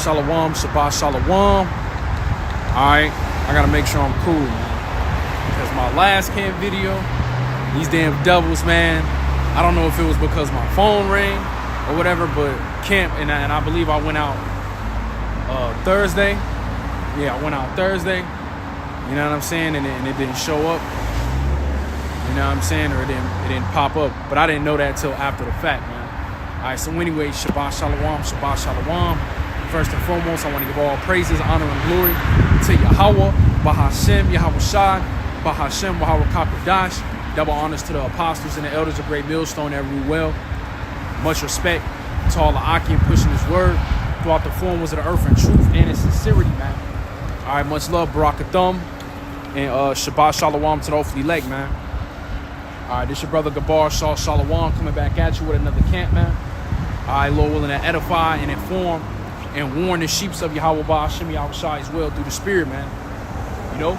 Shalom, Shabbat Shalom. Alright, I gotta make sure I'm cool, man. Because my last camp video, these damn devils, man, I don't know if it was because my phone rang or whatever, but camp, and I believe I went out Thursday. Yeah, I went out Thursday. You know what I'm saying? And it didn't show up. You know what I'm saying? Or it didn't pop up. But I didn't know that till after the fact, man. All right, so anyway, Shabbat Shalom, Shabbat Shalom. First and foremost, I want to give all praises, honor, and glory to Yahweh, Bahashem, Yahweh Shai, Bahashem, Yahweh Kakadash. Double honors to the apostles and the elders of Great Millstone that rule well. Much respect to all the Akim pushing his word throughout the forms of the earth in truth and in sincerity, man. All right, much love, Barakathum, and Shabbat Shalom to the hopefully leg, man. All right, this your brother Gabar Shah Shalom coming back at you with another camp, man. All right, Lord willing to edify and inform and warn the sheeps of Yahweh Ba'ashem Yahweh Shai as well through the spirit, man. You know?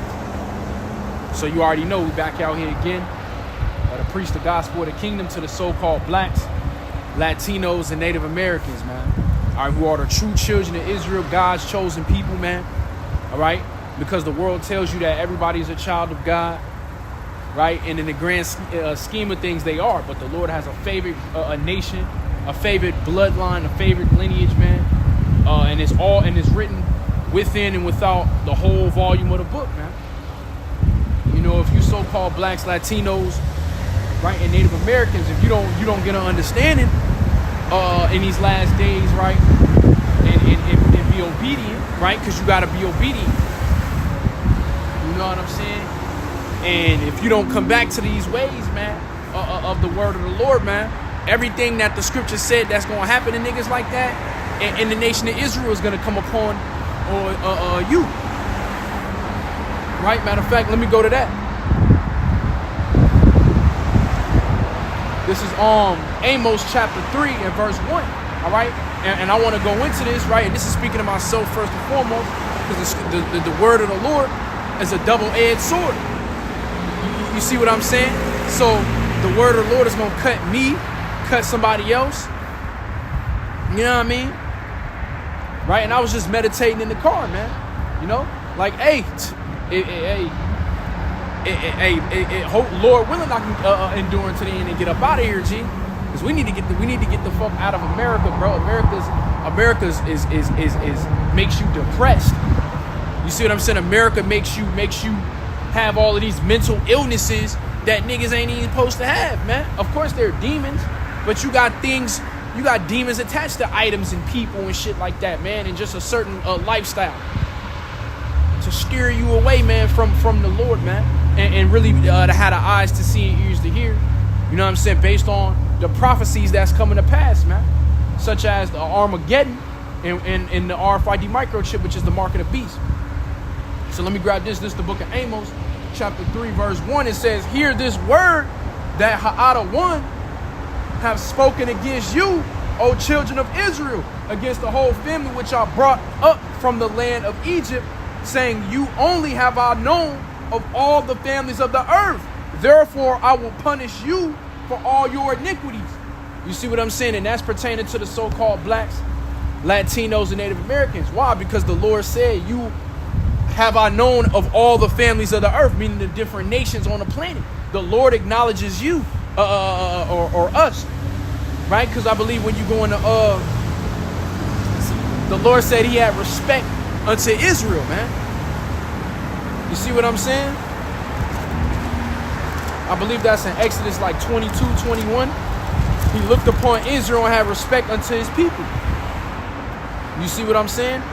So you already know we back out here again to preach the gospel of the kingdom to the so-called blacks, Latinos, and Native Americans, man. All right, who are the true children of Israel, God's chosen people, man. All right? Because the world tells you that everybody's a child of God, right? And in the grand scheme of things, they are. But the Lord has a favorite a nation, a favorite bloodline, a favorite lineage, man. And it's written within and without the whole volume of the book, man. You know, if you so-called blacks, Latinos, right, and Native Americans, if you don't get an understanding in these last days, right, and be obedient, right, because you got to be obedient. You know what I'm saying? And if you don't come back to these ways, man, of the word of the Lord, man, everything that the scripture said that's going to happen to niggas like that, and the nation of Israel is going to come upon you. Right? Matter of fact, let me go to that. This is Amos chapter 3 and verse 1. All right? And I want to go into this, right? And this is speaking to myself first and foremost, because the word of the Lord is a double-edged sword. You see what I'm saying? So the word of the Lord is going to cut me, cut somebody else. You know what I mean? Right? And I was just meditating in the car, man. You know? Like, hope Lord willing I can endure until the end and get up out of here, G. Because we need to get the fuck out of America, bro. America's is makes you depressed. You see what I'm saying? America makes you have all of these mental illnesses that niggas ain't even supposed to have, man. Of course they're demons, but you got demons attached to items and people and shit like that, man, and just a certain lifestyle to steer you away, man, from the Lord, man, and really to have the eyes to see and ears to hear. You know what I'm saying? Based on the prophecies that's coming to pass, man, such as the Armageddon and the RFID microchip, which is the mark of the beast. So let me grab this. This is the book of Amos, chapter 3, verse 1. It says, "Hear this word that Ha'ada one have spoken against you, O children of Israel, against the whole family which I brought up from the land of Egypt, saying, you only have I known of all the families of the earth. Therefore I will punish you for all your iniquities." You see what I'm saying? And that's pertaining to the so-called blacks, Latinos, and Native Americans. Why? Because the Lord said, you have I known of all the families of the earth, meaning the different nations on the planet. The Lord acknowledges you or us, right? Because I believe when you go into the Lord said he had respect unto Israel, man. You see what I'm saying? I believe that's in Exodus like 22, 21. He looked upon Israel and had respect unto his people. You see what I'm saying?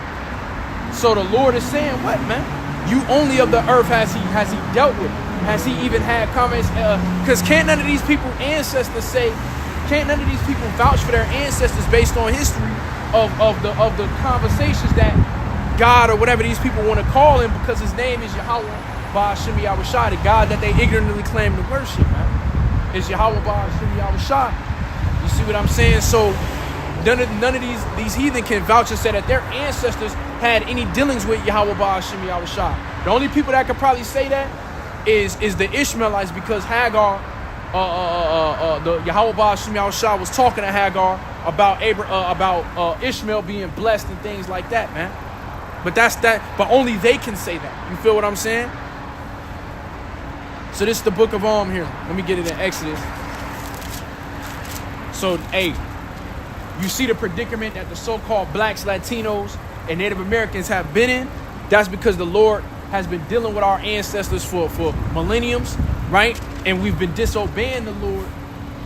So the Lord is saying, what, man? You only of the earth has he dealt with. Has he even had comments? Because can't none of these people ancestors can't none of these people vouch for their ancestors based on history of the conversations that God or whatever these people want to call him, because his name is Yahweh Ba'ashem Yahweh Shai, the God that they ignorantly claim to worship, man. It's Yahweh Ba'ashem Yahweh Shai. You see what I'm saying? So none of these heathen can vouch and say that their ancestors had any dealings with Yahweh Ba'ashem Yahweh Shai. The only people that could probably say that is the Ishmaelites, because Hagar the Yahweh Ba'Shem Yahushua was talking to Hagar about Ishmael being blessed and things like that, man. But that's that. But only they can say that. You feel what I'm saying? So this is the book of here. Let me get it in Exodus. So, hey, you see the predicament that the so-called blacks, Latinos, and Native Americans have been in? That's because the Lord has been dealing with our ancestors for millenniums, right? And we've been disobeying the Lord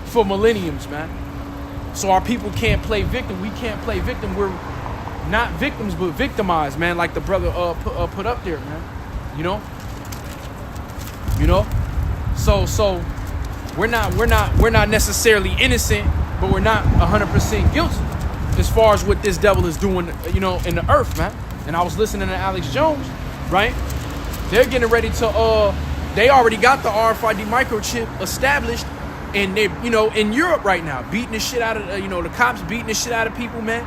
for millenniums, man. So our people can't play victim. We can't play victim. We're not victims, but victimized, man, like the brother put up there, man. You know? So we're not necessarily innocent, but we're not 100% guilty as far as what this devil is doing, in the earth, man. And I was listening to Alex Jones, right? They're getting ready to they already got the RFID microchip established, and they, in Europe right now, beating the shit out of the cops beating the shit out of people, man.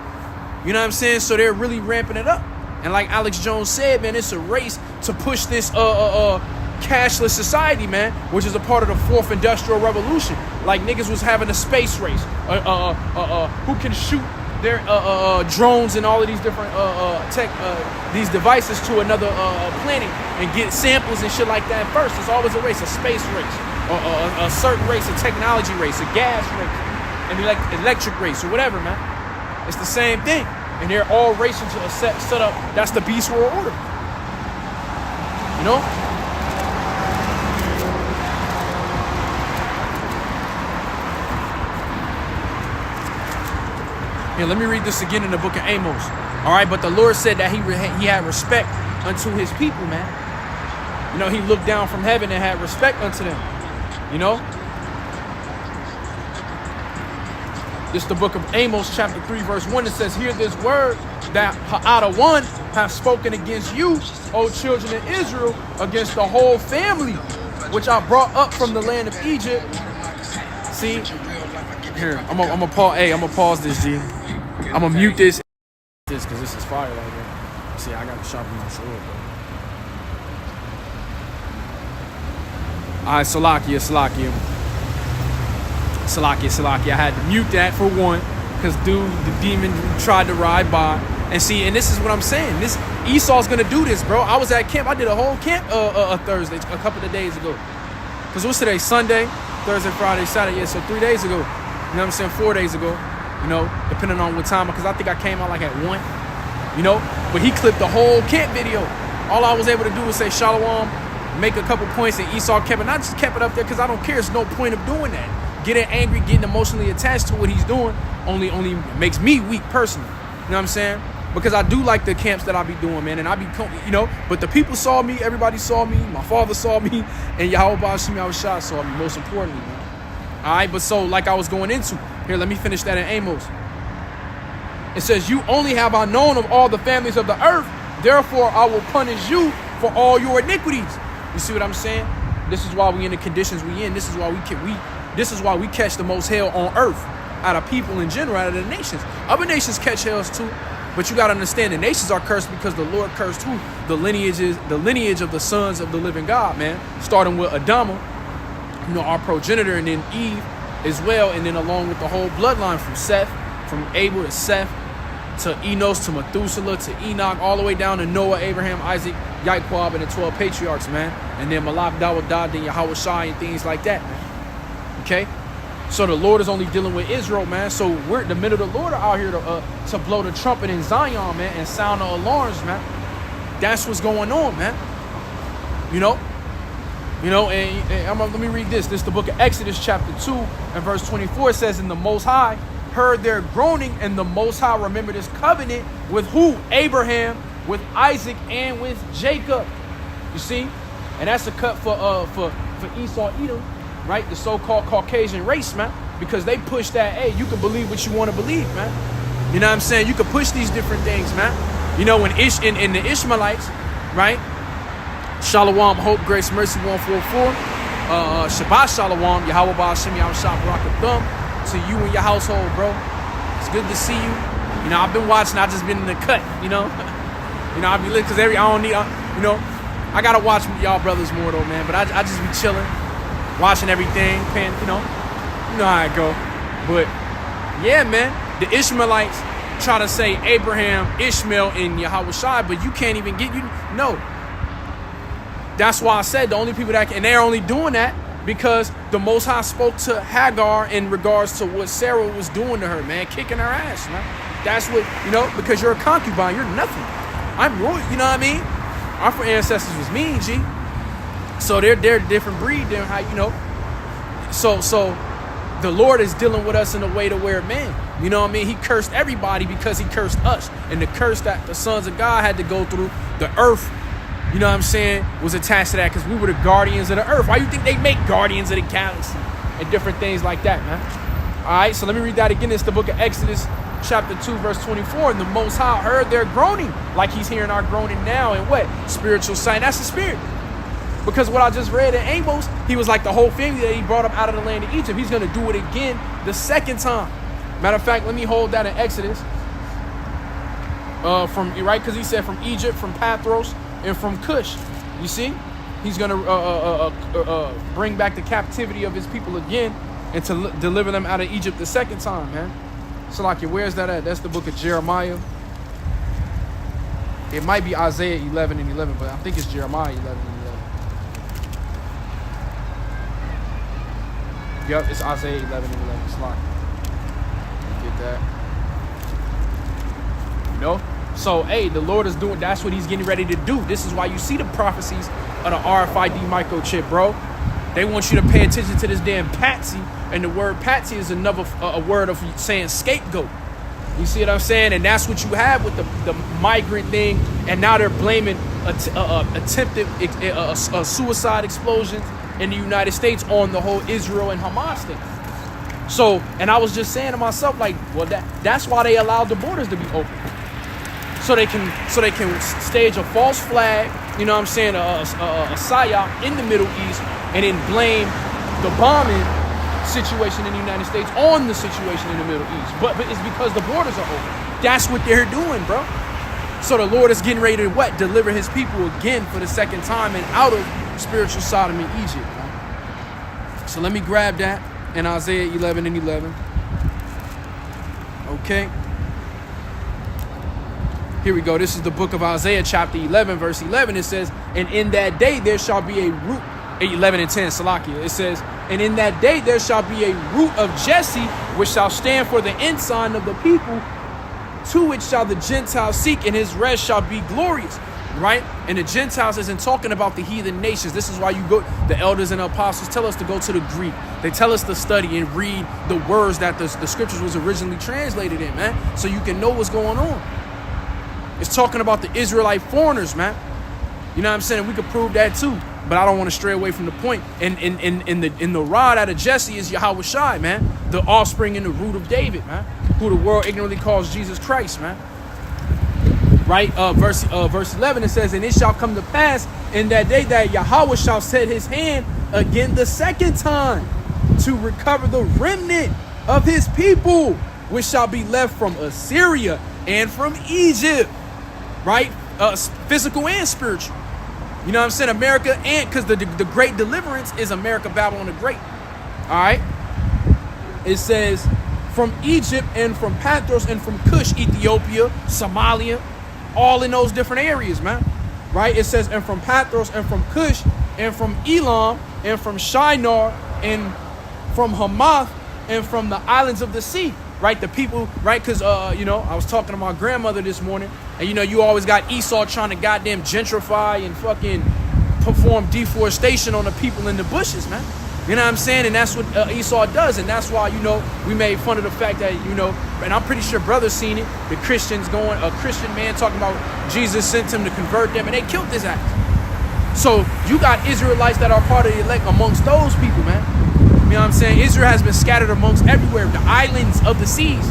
You know what I'm saying? So they're really ramping it up. And like Alex Jones said, man, it's a race to push this cashless society, man, which is a part of the fourth industrial revolution. Like niggas was having a space race. Who can shoot their drones and all of these different these devices to another planet and get samples and shit like that first. It's always a race, a space race, a certain race, a technology race, a gas race, an electric race, or whatever, man. It's the same thing. And they're all racing to a set up. That's the Beast World Order. You know? Here, let me read this again in the book of Amos. All right, but the Lord said that he had respect unto his people, man. He looked down from heaven and had respect unto them. This is the book of Amos, chapter 3, verse 1. It says, hear this word that Ha'ada one have spoken against you, O children of Israel, against the whole family, which I brought up from the land of Egypt. See? Here, I'm gonna pause. Hey, I'm gonna pause this, G. I'm gonna mute this because this is fire right here. See, I gotta sharpen my sword, bro. All right, Salakia. I had to mute that for one, because the demon tried to ride by. And see, and this is what I'm saying. This Esau's gonna do this, bro. I was at camp. I did a whole camp Thursday, a couple of days ago. Because what's today? Sunday, Thursday, Friday, Saturday. Yeah, so 3 days ago. You know what I'm saying? 4 days ago. Depending on what time. Because I think I came out like at 1. But he clipped the whole camp video. All I was able to do was say Shalom, make a couple points, and Esau kept it. And I just kept it up there because I don't care. There's no point of doing that. Getting angry, getting emotionally attached to what he's doing only makes me weak personally. You know what I'm saying? Because I do like the camps that I be doing, man. And I be, but the people saw me, everybody saw me, my father saw me, and Yahweh Ba'Shem Yahushua saw me, most importantly, man. All right, but so like I was going into, here, let me finish that in Amos. It says, you only have I known of all the families of the earth, therefore I will punish you for all your iniquities. You see what I'm saying? This is why we in the conditions we in. This is why This is why we catch the most hell on earth out of people in general, out of the nations. Other nations catch hells too, but you got to understand the nations are cursed because the Lord cursed who? The lineage of the sons of the living God, man. Starting with Adama, our progenitor, and then Eve as well, and then along with the whole bloodline from Seth, from Abel to Seth, to Enos, to Methuselah, to Enoch, all the way down to Noah, Abraham, Isaac, Yaquab, and the 12 patriarchs, man. And then Malak, Dawadah, then Yahweh Shai, and things like that, man. Okay, so the Lord is only dealing with Israel, man. So we're the men of the Lord are out here to blow the trumpet in Zion, man, and sound the alarms, man. That's what's going on, man. And let me read this. This is the book of Exodus, chapter 2, and verse 24. It says, "And the Most High heard their groaning, and the Most High remembered his covenant with who? Abraham, with Isaac, and with Jacob." You see, and that's a cut for Esau, Edom. Right, the so-called Caucasian race, man, because they push that, hey, you can believe what you want to believe, man. You know what I'm saying? You can push these different things, man. In the Ishmaelites, right? Shalom, hope, grace, mercy, 144. Shabbat Shalom, Yahweh Ba'Shem Yahushua Barakathum to you and your household, bro. It's good to see you. I've been watching. I just been in the cut. I be lit because I gotta watch y'all brothers more though, man. But I just be chilling. watching everything, paying, you know how it go. But yeah, man, the Ishmaelites try to say Abraham, Ishmael, and Yahushua, but you can't even get, no. That's why I said the only people that can, and they're only doing that because the Most High spoke to Hagar in regards to what Sarah was doing to her, man, kicking her ass, man. That's what, because you're a concubine, you're nothing. I'm royal, you know what I mean? Our ancestors was mean, G. So they're a different breed than how, So the Lord is dealing with us in a way to where, man, you know what I mean? He cursed everybody because he cursed us. And the curse that the sons of God had to go through, the earth, you know what I'm saying, was attached to that because we were the guardians of the earth. Why do you think they make guardians of the galaxy and different things like that, man? All right, so let me read that again. It's the book of Exodus, chapter 2, verse 24. And the Most High heard their groaning, like he's hearing our groaning now in what? Spiritual sight. That's the spirit. Because what I just read in Amos, he was like the whole family that he brought up out of the land of Egypt. He's going to do it again the second time. Matter of fact, let me hold that in Exodus. Right? Because he said from Egypt, from Pathros, and from Cush. You see? He's going to bring back the captivity of his people again and to deliver them out of Egypt the second time, man. So, like, where's that at? That's the book of Jeremiah. It might be Isaiah 11 and 11, but I think it's Jeremiah 11 and 11. Yep, it's Isaiah 11 and 11. Slide. Get that. So, hey, the Lord is doing, that's what he's getting ready to do. This is why you see the prophecies of the RFID microchip, bro. They want you to pay attention to this damn patsy. And the word patsy is another a word of saying scapegoat. You see what I'm saying? And that's what you have with the migrant thing. And now they're blaming attempted suicide explosions in the United States on the whole Israel and Hamas thing. So, and I was just saying to myself, like, well, that's why they allowed the borders to be open. So they can stage a false flag, you know what I'm saying, a psyop in the Middle East, and then blame the bombing situation in the United States on the situation in the Middle East. But it's because the borders are open. That's what they're doing, bro. So the Lord is getting ready to what? Deliver his people again for the second time and out of spiritual Sodom in Egypt. Right? So let me grab that in Isaiah 11 and 11. Okay. Here we go. This is the book of Isaiah, chapter 11, verse 11. It says, and in that day there shall be a root. 11 and 10, Salakia. It says, and in that day there shall be a root of Jesse, which shall stand for the ensign of the people. To which shall the Gentiles seek, and his rest shall be glorious. Right? And the Gentiles isn't talking about the heathen nations. This is why you go, the elders and the apostles tell us to go to the Greek. They tell us to study and read the words that the scriptures was originally translated in, man. So you can know what's going on. It's talking about the Israelite foreigners, man. You know what I'm saying? We could prove that too. But I don't want to stray away from the point. And in the rod out of Jesse is Yahushua, man. The offspring and the root of David, man. Who the world ignorantly calls Jesus Christ, man. Right? Verse 11, it says, and it shall come to pass in that day that Yahweh shall set his hand again the second time to recover the remnant of his people, which shall be left from Assyria and from Egypt. Right? Physical and spiritual. You know what I'm saying? America, and because the great deliverance is America, Babylon the Great. All right. It says from Egypt and from Pathros and from Cush, Ethiopia, Somalia, all in those different areas, man. Right? It says, and from Pathros and from Cush and from Elam and from Shinar and from Hamath and from the islands of the sea. Right? The people, right? Because, I was talking to my grandmother this morning, and, you always got Esau trying to goddamn gentrify and fucking perform deforestation on the people in the bushes, man. You know what I'm saying? And that's what Esau does. And that's why, we made fun of the fact that, and I'm pretty sure brothers seen it. The Christians going, a Christian man talking about Jesus sent him to convert them, and they killed his ass. So you got Israelites that are part of the elect amongst those people, man. You know what I'm saying? Israel has been scattered amongst everywhere. The islands of the seas.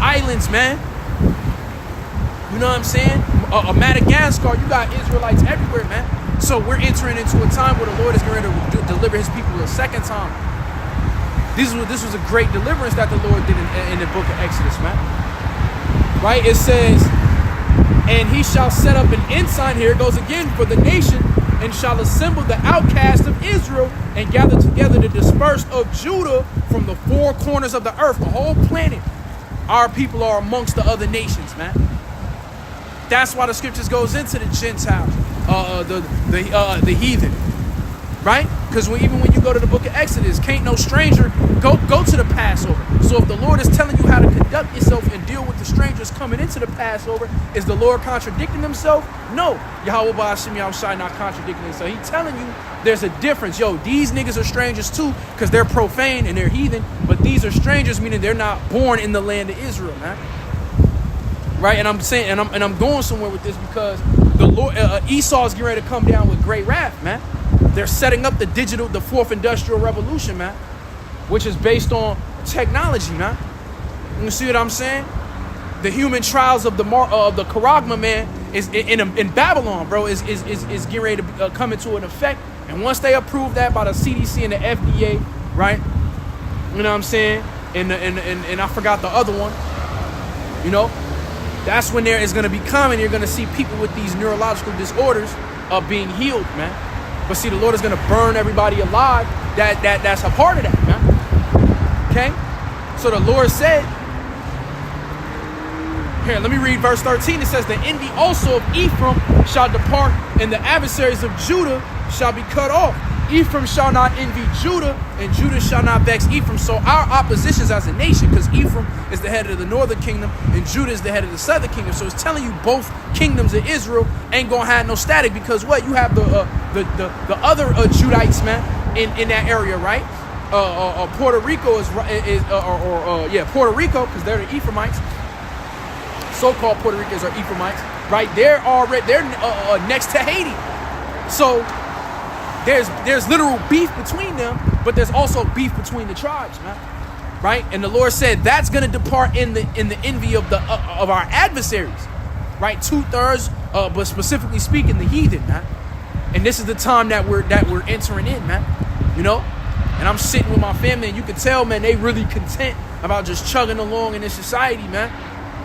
Islands, man. You know what I'm saying? Madagascar, you got Israelites everywhere, man. So we're entering into a time where the Lord is going to deliver his people a second time. This was a great deliverance that the Lord did in the book of Exodus, man. Right? It says, And he shall set up an ensign, here it goes again, for the nation, and shall assemble the outcasts of Israel, and gather together the dispersed of Judah from the four corners of the earth, the whole planet. Our people are amongst the other nations, man. That's why the scriptures goes into the Gentiles, the heathen, right? Because even when you go to the book of Exodus, can't no stranger go to the Passover. So if the Lord is telling you how to conduct yourself and deal with the strangers coming into the Passover, is the Lord contradicting himself? No. Yahweh Ba'ashim Yahushai not contradicting himself. He's telling you there's a difference. Yo, these niggas are strangers too, because they're profane and they're heathen, but these are strangers, meaning they're not born in the land of Israel, man. Right? And I'm saying, and I'm going somewhere with this, because the Lord, Esau is getting ready to come down with great wrath, man. They're setting up the fourth industrial revolution, man, which is based on technology, man. You see what I'm saying? The human trials of the Charagma, man, is in Babylon, bro, is getting ready to come into an effect. And once they approve that by the CDC and the FDA, right? You know what I'm saying? And I forgot the other one, you know. That's when there is going to be common. You're going to see people with these neurological disorders being healed, man. But see, the Lord is going to burn everybody alive that's a part of that, man. Okay? So the Lord said, here, let me read verse 13. It says, the envy also of Ephraim shall depart, and the adversaries of Judah shall be cut off. Ephraim shall not envy Judah, and Judah shall not vex Ephraim. So our oppositions as a nation, because Ephraim is the head of the northern kingdom and Judah is the head of the southern kingdom. So it's telling you both kingdoms of Israel ain't gonna have no static, because what? You have the other Judites, man, in that area, right? Puerto Rico Puerto Rico, because they're the Ephraimites. So-called Puerto Ricans are Ephraimites, right? They're next to Haiti. So there's literal beef between them, but there's also beef between the tribes, man. Right? And the Lord said that's gonna depart in the envy of our adversaries, right? 2/3, but specifically speaking, the heathen, man. And this is the time that we're entering in, man. You know? And I'm sitting with my family, and you can tell, man, they really content about just chugging along in this society, man.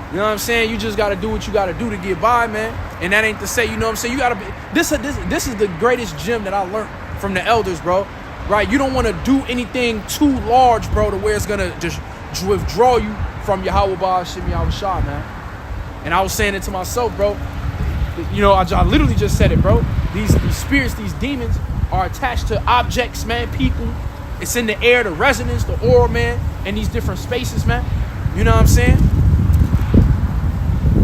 You know what I'm saying? You just got to do what you got to do to get by, man. And that ain't to say, you know what I'm saying? You got to be, this is the greatest gem that I learned from the elders, bro. Right? You don't want to do anything too large, bro, to where it's going to just withdraw you from Yahweh Ba'ashim Yahushua, man. And I was saying it to myself, bro. You know, I literally just said it, bro. These spirits, these demons are attached to objects, man, people. It's in the air, the resonance, the aura, man, and these different spaces, man. You know what I'm saying?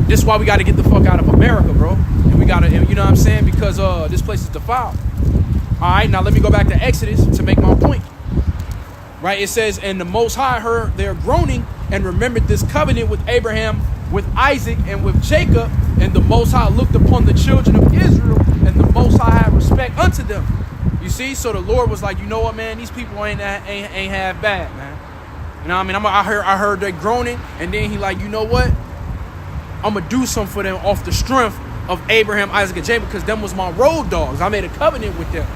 This is why we got to get the fuck out of America, bro. And we got to, you know what I'm saying? Because this place is defiled. All right, now let me go back to Exodus to make my point. Right, it says, and the Most High heard their groaning and remembered this covenant with Abraham, with Isaac, and with Jacob. And the Most High looked upon the children of Israel, and the Most High had respect unto them. You see? So the Lord was like, you know what, man? These people ain't half bad, man. You know what I mean? I heard their groaning, and then he like, you know what? I'm going to do something for them off the strength of Abraham, Isaac, and Jacob, because them was my road dogs. I made a covenant with them.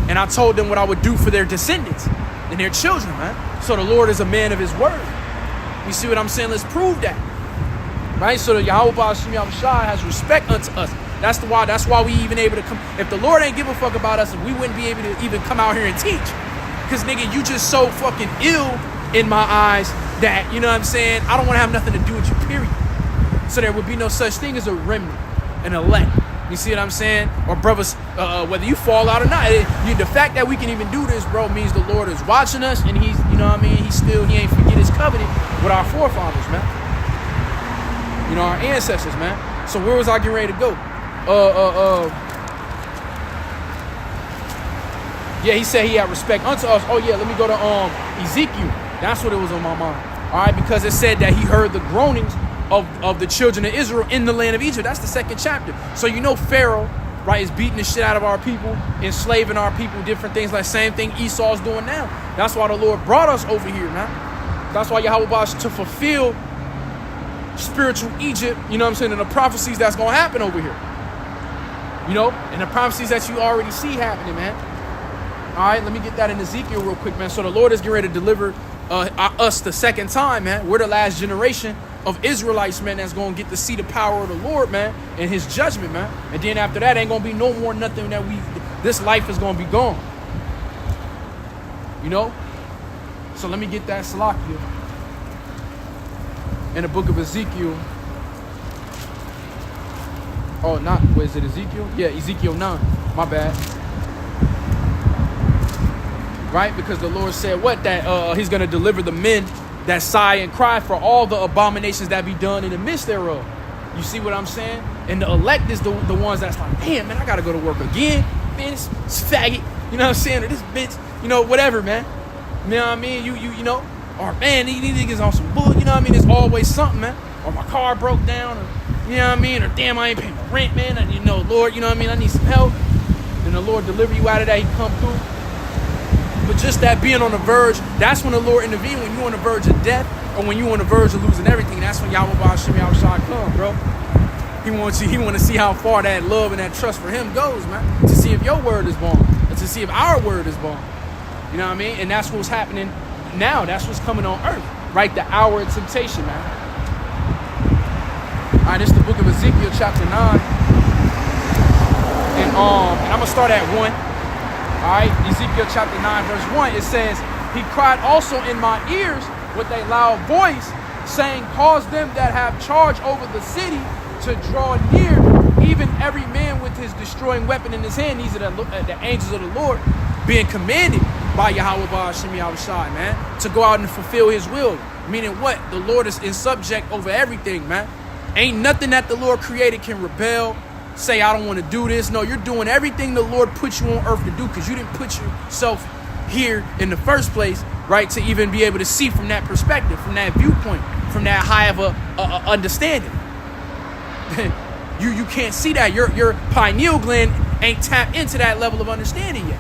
And I told them what I would do for their descendants and their children, man. So the Lord is a man of his word. You see what I'm saying? Let's prove that. Right? So the Yahweh Ba'ashim Yahushua has respect unto us. That's why we even able to come. If the Lord ain't give a fuck about us, we wouldn't be able to even come out here and teach. Because, nigga, you just so fucking ill in my eyes that, you know what I'm saying, I don't want to have nothing to do with you, period. So there would be no such thing as a remnant, an elect. You see what I'm saying? Or brothers, whether you fall out or not. The fact that we can even do this, bro, means the Lord is watching us, and he's, you know what I mean, he ain't forget his covenant with our forefathers, man. You know, our ancestors, man. So where was I getting ready to go? Yeah, he said he had respect unto us. Oh yeah, let me go to Ezekiel. That's what it was on my mind. All right, because it said that he heard the groanings of the children of Israel in the land of Egypt. That's the second chapter. So you know Pharaoh, right, is beating the shit out of our people, enslaving our people, different things, like same thing Esau's doing now. That's why the Lord brought us over here, man. That's why Yahweh Bash, to fulfill spiritual Egypt, you know what I'm saying, and the prophecies that's going to happen over here. You know, and the prophecies that you already see happening, man. All right, let me get that in Ezekiel real quick, man. So the Lord is getting ready to deliver us the second time, man. We're the last generation of Israelites, man, that's going to get to see the power of the Lord, man, and his judgment, man. And then after that, ain't going to be no more nothing that this life is going to be gone. You know? So let me get that Salakia. In the book of Ezekiel. Oh, not, what is it, Ezekiel? Yeah, Ezekiel 9. My bad. Right? Because the Lord said what? That he's going to deliver the men that sigh and cry for all the abominations that be done in the midst thereof. You see what I'm saying? And the elect is the ones that's like, damn, man, I got to go to work again. Man, it's faggot. You know what I'm saying? Or this bitch, you know, whatever, man. You know what I mean? You know? Or, man, these niggas on some bull. You know what I mean? There's always something, man. Or my car broke down. Or, you know what I mean? Or, damn, I ain't paying my rent, man. And, you know, Lord, you know what I mean? I need some help. Then the Lord deliver you out of that. He come through. But just that being on the verge, that's when the Lord intervenes. When you're on the verge of death or when you're on the verge of losing everything, that's when Yahweh Ba'ashim Yahushua come, bro. He wants to see how far that love and that trust for him goes, man. To see if your word is born. And to see if our word is born. You know what I mean? And that's what's happening now. That's what's coming on earth. Right? The hour of temptation, man. All right, this is the book of Ezekiel chapter 9. And I'm going to start at 1. All right, Ezekiel chapter 9, verse 1, it says, he cried also in my ears with a loud voice, saying, cause them that have charge over the city to draw near, even every man with his destroying weapon in his hand. These are the angels of the Lord being commanded by Yahweh Ba'ashim Yahushua, man, to go out and fulfill his will. Meaning what? The Lord is in subject over everything, man. Ain't nothing that the Lord created can rebel, say, I don't want to do this. No, you're doing everything the Lord put you on earth to do because you didn't put yourself here in the first place, right, to even be able to see from that perspective, from that viewpoint, from that high of a understanding. you can't see that. Your pineal gland ain't tapped into that level of understanding yet.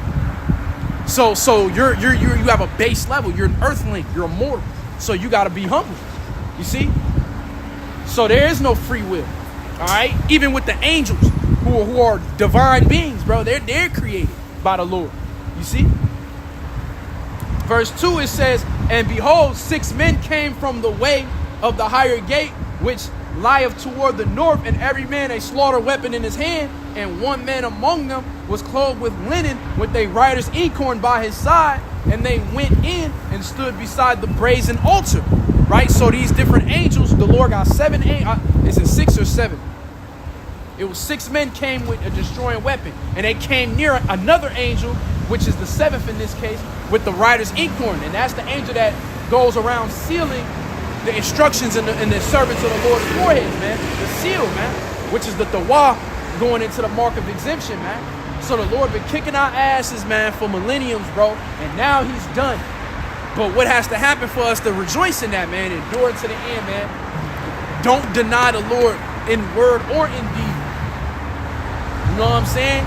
So you have a base level. You're an earthling. You're immortal. So you got to be humble. You see? So there is no free will. All right, even with the angels who are divine beings, bro, they're created by the Lord. You see? Verse 2, it says, and behold, 6 men came from the way of the higher gate, which lieth toward the north, and every man a slaughter weapon in his hand, and one man among them was clothed with linen, with a writer's inkhorn by his side, and they went in and stood beside the brazen altar. Right, so these different angels, the Lord got 7 angels. Is it 6 or 7? It was 6 men came with a destroying weapon, and they came near another angel, which is the 7th in this case, with the writer's inkhorn, and that's the angel that goes around sealing the instructions in the servants of the Lord's foreheads, man. The seal, man, which is the Tawah going into the mark of exemption, man. So the Lord been kicking our asses, man, for millenniums, bro, and now he's done. But what has to happen for us to rejoice in that, man, endure to the end, man. Don't deny the Lord in word or in deed. You know what I'm saying?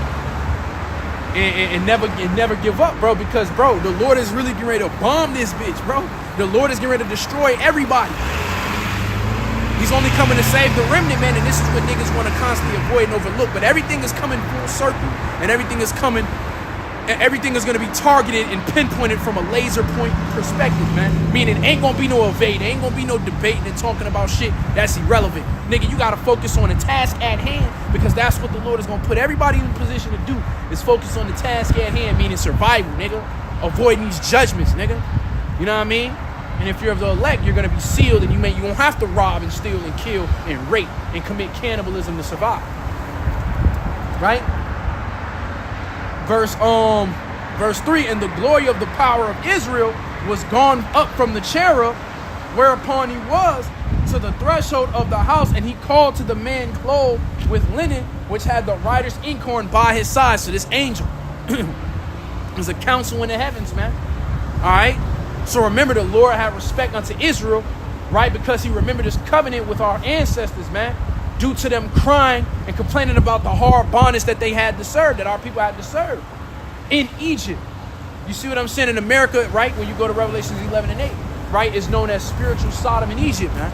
And never give up, bro, because, bro, the Lord is really getting ready to bomb this bitch, bro. The Lord is getting ready to destroy everybody. He's only coming to save the remnant, man, and this is what niggas want to constantly avoid and overlook. But everything is coming full circle, and everything is going to be targeted and pinpointed from a laser point perspective, man. Meaning, ain't going to be no evade, ain't going to be no debating and talking about shit that's irrelevant. Nigga, you got to focus on the task at hand, because that's what the Lord is going to put everybody in position to do, is focus on the task at hand, meaning survival, nigga. Avoiding these judgments, nigga. You know what I mean? And if you're of the elect, you're going to be sealed, and you won't have to rob and steal and kill and rape and commit cannibalism to survive. Right? Verse 3, and the glory of the power of Israel was gone up from the cherub, whereupon he was to the threshold of the house, and he called to the man clothed with linen, which had the writer's inkhorn by his side. So this angel is a council in the heavens, man. All right. So remember, the Lord had respect unto Israel, right? Because he remembered his covenant with our ancestors, man, due to them crying and complaining about the hard bondage that they had to serve, that our people had to serve in Egypt. You see what I'm saying? In America, right, when you go to Revelations 11 and 8, right, is known as spiritual Sodom in Egypt, man.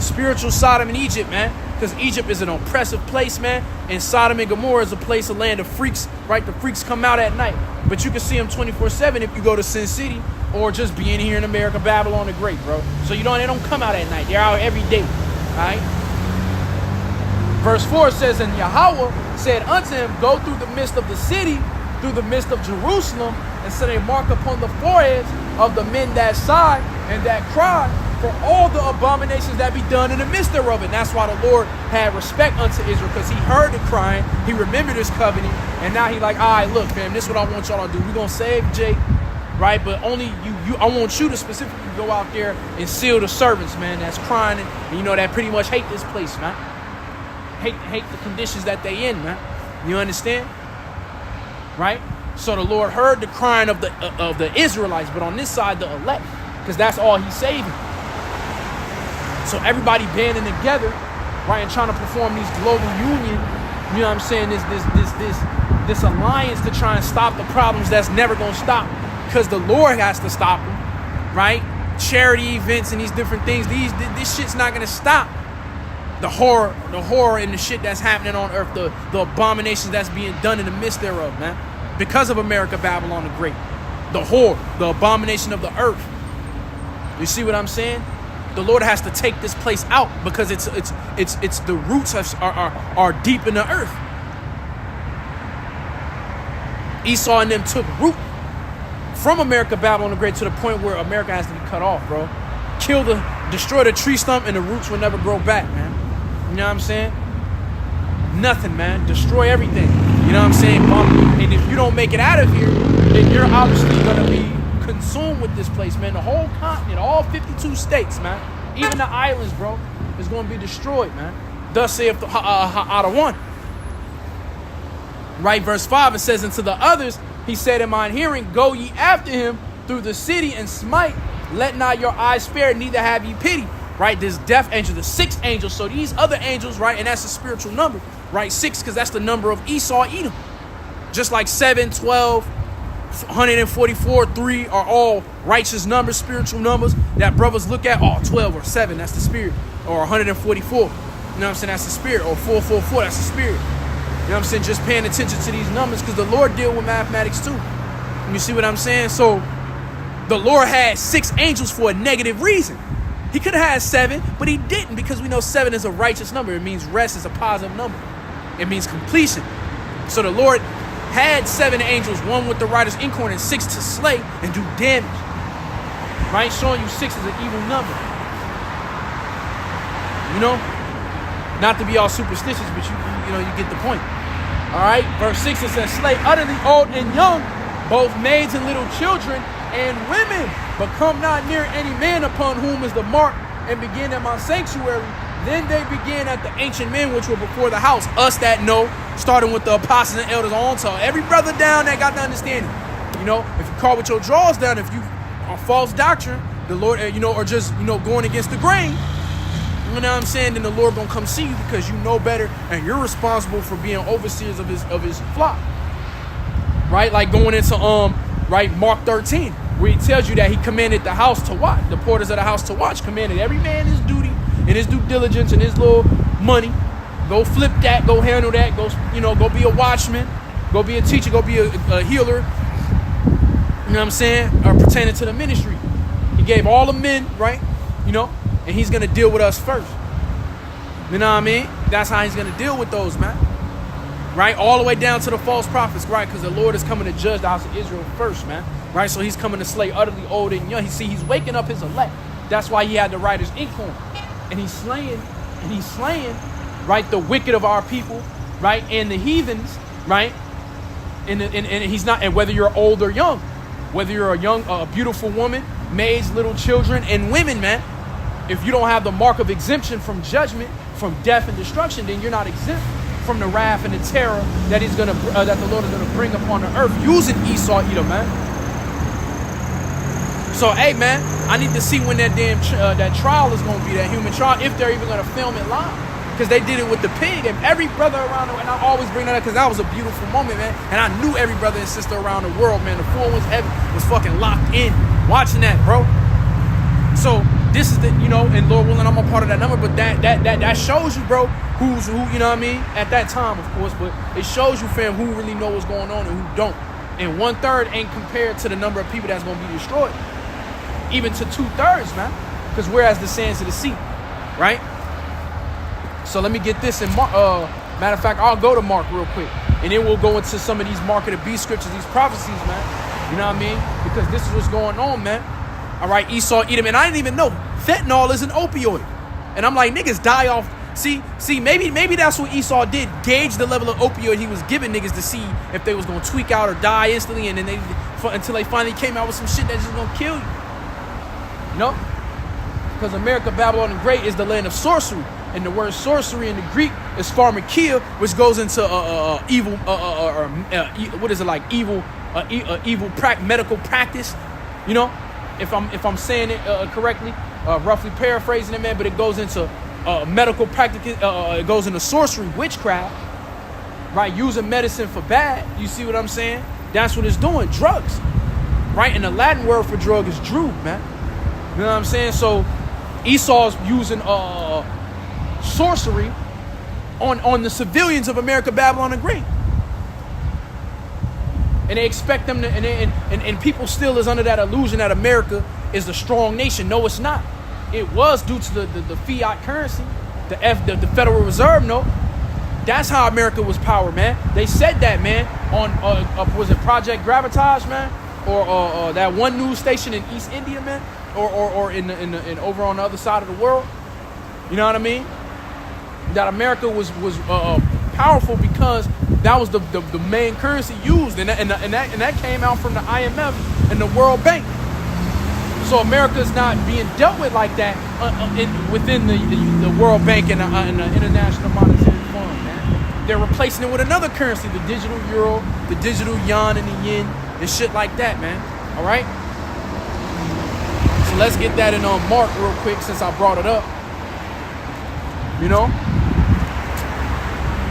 Spiritual Sodom in Egypt, man. Because Egypt is an oppressive place, man. And Sodom and Gomorrah is a place, a land of freaks, right? The freaks come out at night. But you can see them 24/7 if you go to Sin City or just being here in America, Babylon the Great, bro. So they don't come out at night. They're out every day, all right? Verse 4 says, and Yahweh said unto him, go through the midst of the city, through the midst of Jerusalem, and set a mark upon the foreheads of the men that sigh and that cry for all the abominations that be done in the midst thereof. And that's why the Lord had respect unto Israel, because he heard the crying, he remembered his covenant, and now he like, all right, look, fam, this is what I want y'all to do. We're going to save Jake, right? But only you, I want you to specifically go out there and seal the servants, man, that's crying and that pretty much hate this place, man. Hate the conditions that they in, man. You understand? Right? So the Lord heard the crying of the Israelites, but on this side, the elect, because that's all he's saving. So everybody banding together, right, and trying to perform these global union, you know what I'm saying, this alliance to try and stop the problems that's never going to stop, because the Lord has to stop them, right? Charity events and these different things, this shit's not going to stop. The horror and the shit that's happening on earth, the abominations that's being done in the midst thereof, man. Because of America, Babylon the Great. The horror, the abomination of the earth. You see what I'm saying? The Lord has to take this place out because it's the roots are deep in the earth. Esau and them took root from America, Babylon the Great, to the point where America has to be cut off, bro. Destroy the tree stump and the roots will never grow back, man. You know what I'm saying? Nothing, man. Destroy everything. You know what I'm saying? And if you don't make it out of here, then you're obviously going to be consumed with this place, man. The whole continent, all 52 states, man. Even the islands, bro, is going to be destroyed, man. Thus saith the one. Right, verse 5, it says, and to the others, he said in mine hearing, go ye after him through the city and smite. Let not your eyes spare, neither have ye pity. Right, this death angel, the sixth angel. So these other angels, right, and that's a spiritual number, right? 6, because that's the number of Esau, Edom. Just like 7, 12, 144, 3 are all righteous numbers, spiritual numbers that brothers look at. 12 or 7, that's the spirit. Or 144, you know what I'm saying, that's the spirit. Or 444, that's the spirit. You know what I'm saying? Just paying attention to these numbers, because the Lord deal with mathematics too. You see what I'm saying? So the Lord had 6 angels for a negative reason. He could have had 7, but he didn't, because we know 7 is a righteous number. It means rest is a positive number. It means completion. So the Lord had 7 angels, 1 with the writer's inkhorn and 6 to slay and do damage. Right? Showing you 6 is an evil number. You know? Not to be all superstitious, but you get the point. All right? Verse 6, it says, slay utterly old and young, both maids and little children, and women, but come not near any man upon whom is the mark, and begin at my sanctuary. Then they began at the ancient men which were before the house, us that know, starting with the apostles and elders on to every brother down that got the understanding. You know, if you call with your drawers down, if you are false doctrine, the Lord, or just, going against the grain, you know what I'm saying, then the Lord gonna come see you, because you know better and you're responsible for being overseers of his flock. Right? Like going into right, Mark 13, where he tells you that he commanded the house to watch, the porters of the house to watch, commanded every man his duty and his due diligence and his little money. Go flip that, go handle that, go be a watchman, go be a teacher, go be a healer. You know what I'm saying? Or pertaining to the ministry. He gave all the men, right? And he's gonna deal with us first. You know what I mean? That's how he's gonna deal with those, man. Right? All the way down to the false prophets, right? Because the Lord is coming to judge the house of Israel first, man. Right? So he's coming to slay utterly old and young. He's waking up his elect. That's why he had the writer's inkhorn. And he's slaying, right, the wicked of our people, right, and the heathens, right? And he's not, and whether you're old or young, whether you're a beautiful woman, maids, little children, and women, man, if you don't have the mark of exemption from judgment, from death and destruction, then you're not exempt from the wrath and the terror that that the Lord is gonna bring upon the earth using Esau, Edom, man. So, hey, man, I need to see when that damn that trial is gonna be, that human trial, if they're even gonna film it live, because they did it with the pig, and every brother around the world, and I always bring that up because that was a beautiful moment, man. And I knew every brother and sister around the world, man. The 4 winds heaven was fucking locked in watching that, bro. So this is the, you know, and Lord willing, I'm a part of that number. But that shows you, bro, who's who. You know what I mean? At that time, of course, but it shows you, fam, who really know what's going on and who don't. And 1/3 ain't compared to the number of people that's gonna be destroyed, even to 2/3, man. Because we're as the sands of the sea, right? So let me get this in Mark. Matter of fact, I'll go to Mark real quick, and then we'll go into some of these mark of the beast scriptures, these prophecies, man. You know what I mean? Because this is what's going on, man. All right, Esau, Edom, and I didn't even know fentanyl is an opioid, and I'm like, niggas die off. See, maybe that's what Esau did, gauge the level of opioid he was giving niggas to see if they was gonna tweak out or die instantly, and then until they finally came out with some shit that's just gonna kill you. You know? Because America, Babylon the Great is the land of sorcery, and the word sorcery in the Greek is pharmakia, which goes into evil, what is it, like evil, medical practice. You know, if I'm saying it correctly, roughly paraphrasing it, man, but it goes into medical practice. It goes into sorcery, witchcraft, right? Using medicine for bad. You see what I'm saying? That's what it's doing. Drugs, right? And the Latin word for drug is drug, man. You know what I'm saying? So Esau's using sorcery on the civilians of America, Babylon the Great. And they expect them to, and people still is under that illusion that America is a strong nation. No, it's not. It was due to the fiat currency, the Federal Reserve note. That's how America was powered, man. They said that, man, on was it Project Gravitas, man, or that one news station in East India, man, or in over on the other side of the world. You know what I mean? That America was powerful because that was the main currency used, and that came out from the IMF and the World Bank. So America's not being dealt with like that within the World Bank and the International Monetary Fund, man. They're replacing it with another currency, the digital euro, the digital yuan, and the yen, and shit like that, man. All right? So let's get that in on Mark real quick since I brought it up. You know?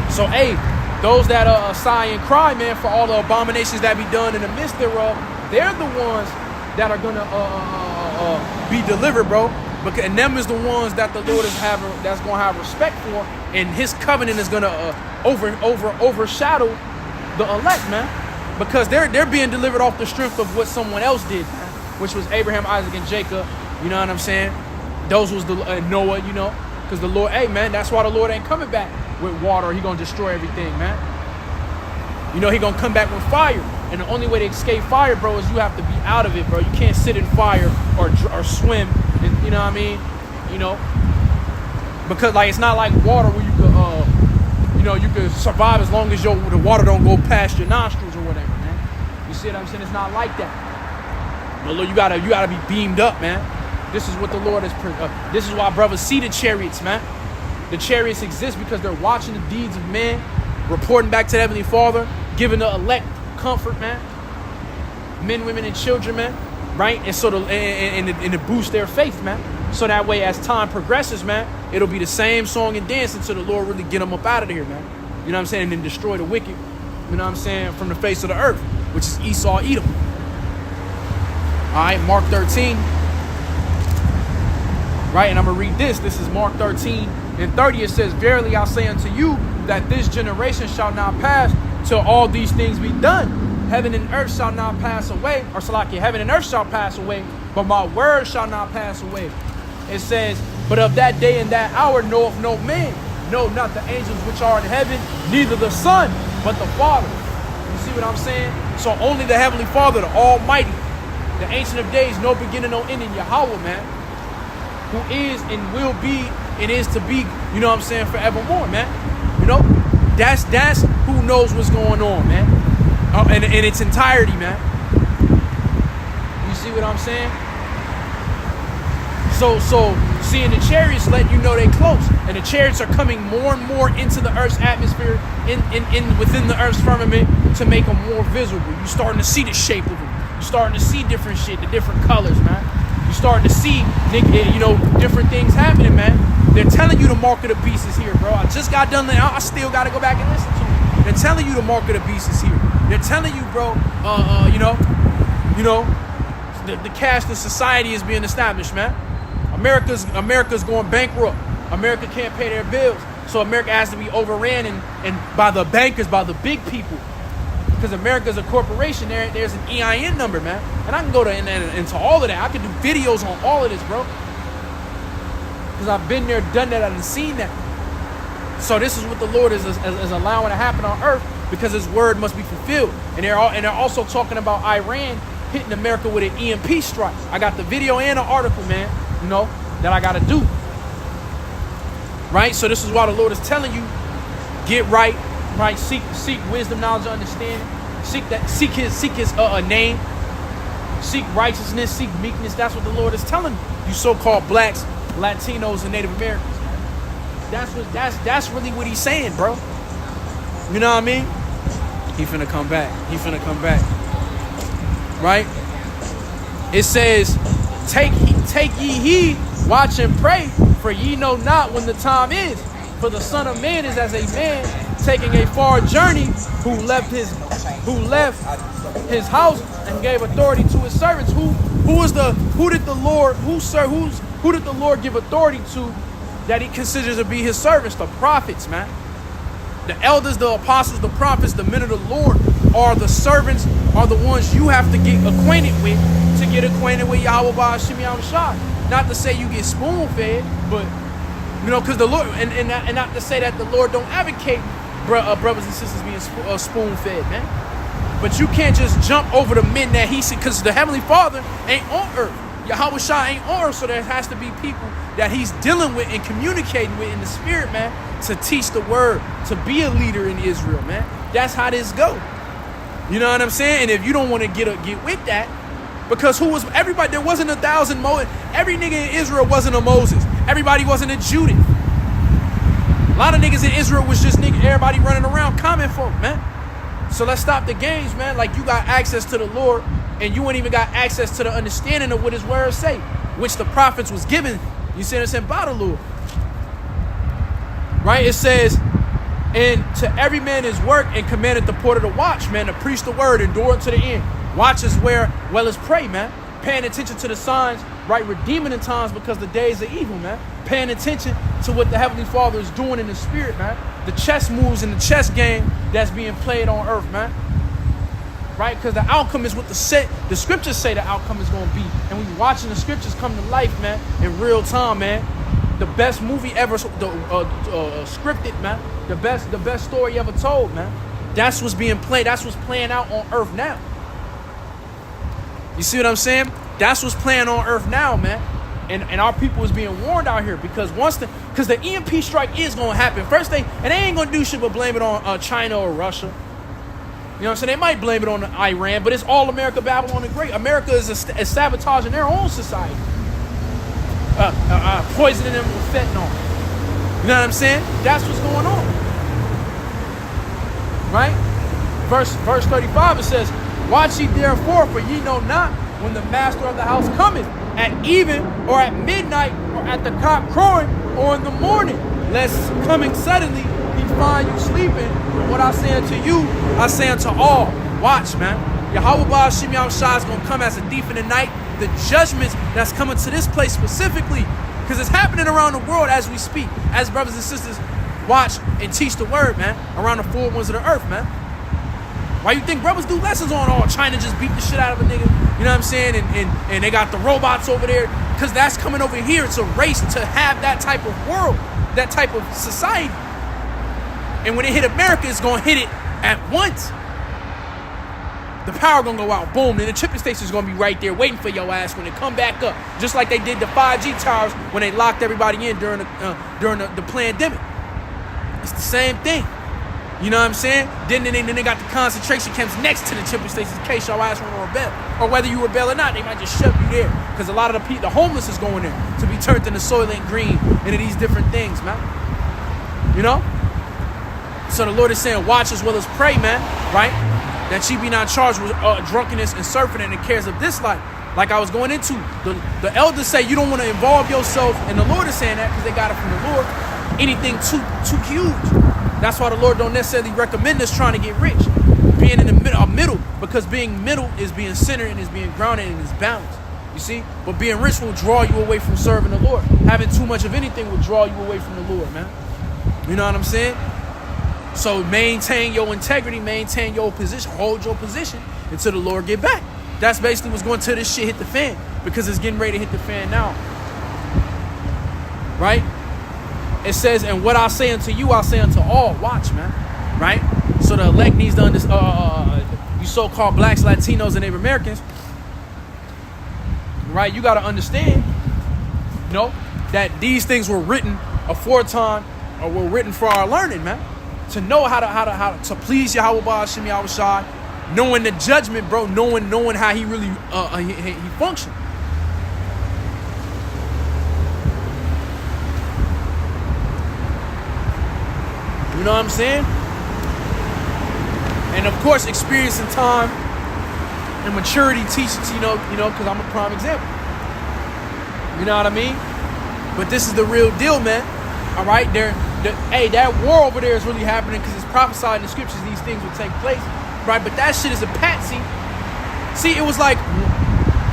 So, hey, those that sigh and cry, man, for all the abominations that be done in the midst thereof, they're the ones that are gonna be delivered, bro. And them is the ones that the Lord that's gonna have respect for, and His covenant is gonna overshadow the elect, man, because they're being delivered off the strength of what someone else did, man, which was Abraham, Isaac, and Jacob. You know what I'm saying? Those was the Noah, you know, because the Lord, hey, man, that's why the Lord ain't coming back with water. He gonna destroy everything, man. You know, He gonna come back with fire. And the only way to escape fire, bro, is you have to be out of it, bro. You can't sit in fire or swim, and, you know what I mean? You know, because like it's not like water where you could, you know, you could survive as long as the water don't go past your nostrils or whatever, man. You see what I'm saying? It's not like that. No, Lord, you gotta be beamed up, man. This is what the Lord is. This is why brothers see the chariots, man. The chariots exist because they're watching the deeds of men, reporting back to the Heavenly Father, giving the elect comfort, man, men, women, and children, man, right? And so to boost their faith, man. So that way, as time progresses, man, it'll be the same song and dance until the Lord really get them up out of here, man. You know what I'm saying? And then destroy the wicked, you know what I'm saying, from the face of the earth, which is Esau, Edom. All right, Mark 13. Right, and I'm gonna read this. This is Mark 13:30. It says, "Verily I say unto you that this generation shall not pass till all these things be done. Heaven and earth shall not pass away," or Salakia, heaven and earth shall pass away, but my word shall not pass away. It says, "But of that day and that hour knoweth no man, no, not the angels which are in heaven, neither the Son, but the Father." You see what I'm saying? So only the Heavenly Father, the Almighty, the Ancient of Days, no beginning, no ending, Yahweh, man, who is and will be and is to be, you know what I'm saying, forevermore, man. You know? That's who knows what's going on, man. In its entirety, man. You see what I'm saying? So seeing the chariots let you know they close, and the chariots are coming more and more into the earth's atmosphere, within the earth's firmament, to make them more visible. You're starting to see the shape of them. You're starting to see different shit, the different colors, man. You're starting to see, you know, different things happening, man. They're telling you the mark of the beast is here, bro. I just got done. I still got to go back and listen to it. They're telling you the mark of the beast is here. They're telling you, bro, you know, the caste of society is being established, man. America's going bankrupt. America can't pay their bills. So America has to be overran and by the bankers, by the big people. Because America's a corporation. There's an EIN number, man. And I can go into all of that. I can do videos on all of this, bro. Because I've been there, done that, I've seen that. So this is what the Lord is allowing to happen on earth, because his word must be fulfilled. And they're also talking about Iran hitting America with an EMP strike. I got the video and the article, man, that I got to do. Right? So this is why the Lord is telling you, get right, seek wisdom, knowledge, understanding. Seek his name. Seek righteousness, seek meekness. That's what the Lord is telling you so-called blacks, Latinos, and Native Americans. That's really what he's saying, bro. You know what I mean? He finna come back. Right? It says, take ye heed, watch and pray, for ye know not when the time is. For the Son of Man is as a man taking a far journey, who left his house and gave authority to his servants. Who did the Lord give authority to that he considers to be his servants? The prophets, man. The elders, the apostles, the prophets, the men of the Lord are the servants, are the ones you have to get acquainted with to get acquainted with Yahweh Ba'ashim Yahushua. Not to say you get spoon-fed, but because the Lord, and not to say that the Lord don't advocate brothers and sisters being spoon-fed, man. But you can't just jump over the men that he said, because the Heavenly Father ain't on earth. Yahweh Shah ain't on earth, so there has to be people that he's dealing with and communicating with in the spirit, man, to teach the word, to be a leader in Israel, man. That's how this go. You know what I'm saying? And if you don't want to get with that, because everybody, there wasn't 1,000 Moses. Every nigga in Israel wasn't a Moses. Everybody wasn't a Judith. A lot of niggas in Israel was just everybody running around common folk, man. So let's stop the games, man. Like, you got access to the Lord, and you ain't even got access to the understanding of what his words say, which the prophets was given, you see what I'm saying, by the Lord. Right? It says, and to every man his work, and commanded the porter to watch, man, to preach the word, endure it to the end. Watch as well as pray, man. Paying attention to the signs, right? Redeeming the times, because the days are evil, man. Paying attention to what the Heavenly Father is doing in the spirit, man. The chess moves in the chess game that's being played on earth, man. Right? Because the outcome is what the scriptures say the outcome is going to be. And we watching the scriptures come to life, man, in real time, man. The best movie ever, scripted, man. The best story ever told, man. That's what's being played. That's what's playing out on earth now. You see what I'm saying? That's what's playing on earth now, man. And our people is being warned out here, because because the EMP strike is going to happen. First, they ain't going to do shit but blame it on China or Russia. You know what I'm saying? They might blame it on Iran, but it's all America, Babylon, and Great. America is sabotaging their own society. Poisoning them with fentanyl. You know what I'm saying? That's what's going on. Right? Verse 35, it says, watch ye therefore, for ye know not when the master of the house cometh, at even, or at midnight, or at the cock crowing, or in the morning, lest coming suddenly he find you sleeping. What I say unto you, I say unto all. Watch, man. Yahweh Ba'ashim Yahushua is going to come as a thief in the night. The judgments that's coming to this place specifically, because it's happening around the world as we speak, as brothers and sisters watch and teach the word, man, around the four winds of the earth, man. Why you think brothers do lessons on China just beat the shit out of a nigga? You know what I'm saying? And they got the robots over there, because that's coming over here. It's a race to have that type of world, that type of society. And when it hit America, it's going to hit it at once. The power going to go out, boom, and the chipping station is going to be right there waiting for your ass when it come back up. Just like they did the 5G towers when they locked everybody in during the pandemic. It's the same thing. You know what I'm saying? Then they got the concentration camps next to the chipping stations in case your ass want to rebel. Or whether you rebel or not, they might just shove you there. Because a lot of the homeless is going there to be turned into Soylent Green, into these different things, man. You know? So the Lord is saying, watch as well as pray, man. Right? That ye be not charged with drunkenness and surfing and the cares of this life. Like I was going into, the elders say you don't want to involve yourself, and the Lord is saying that because they got it from the Lord. Anything too huge. That's why the Lord don't necessarily recommend us trying to get rich. Being in the middle, because being middle is being centered and is being grounded and is balanced. You You see? But being rich will draw you away from serving the Lord. Having too much of anything will draw you away from the Lord, man. You know what I'm saying? So maintain your integrity, maintain your position, hold your position until the Lord get back. That's basically what's going to this shit hit the fan, because it's getting ready to hit the fan now. Right? It says, and what I say unto you, I say unto all. Watch, man. Right? So the elect needs to understand, you so-called blacks, Latinos, and Native Americans, right? You got to understand, you know, that these things were written aforetime, or were written for our learning, man. To know how to please Yahweh Ba'ashim Yahushua, knowing the judgment, bro, knowing how he really he functioned. You know what I'm saying? And of course, experience and time and maturity teaches, you know, because I'm a prime example. You know what I mean? But this is the real deal, man. All right, hey, that war over there is really happening because it's prophesied in the scriptures these things will take place, right? But that shit is a patsy. See, it was like,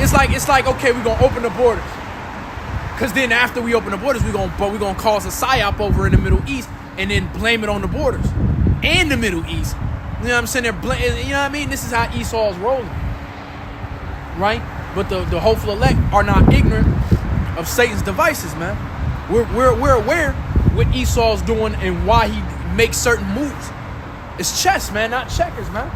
it's like okay, we're gonna open the borders, because then after we open the borders, we're gonna cause a psyop over in the Middle East and then blame it on the borders and the Middle East. You know what I'm saying? You know what I mean? This is how Esau's rolling, right? But the hopeful elect are not ignorant of Satan's devices, man. We're aware what Esau's doing and why he makes certain moves. It's chess, man, not checkers, man.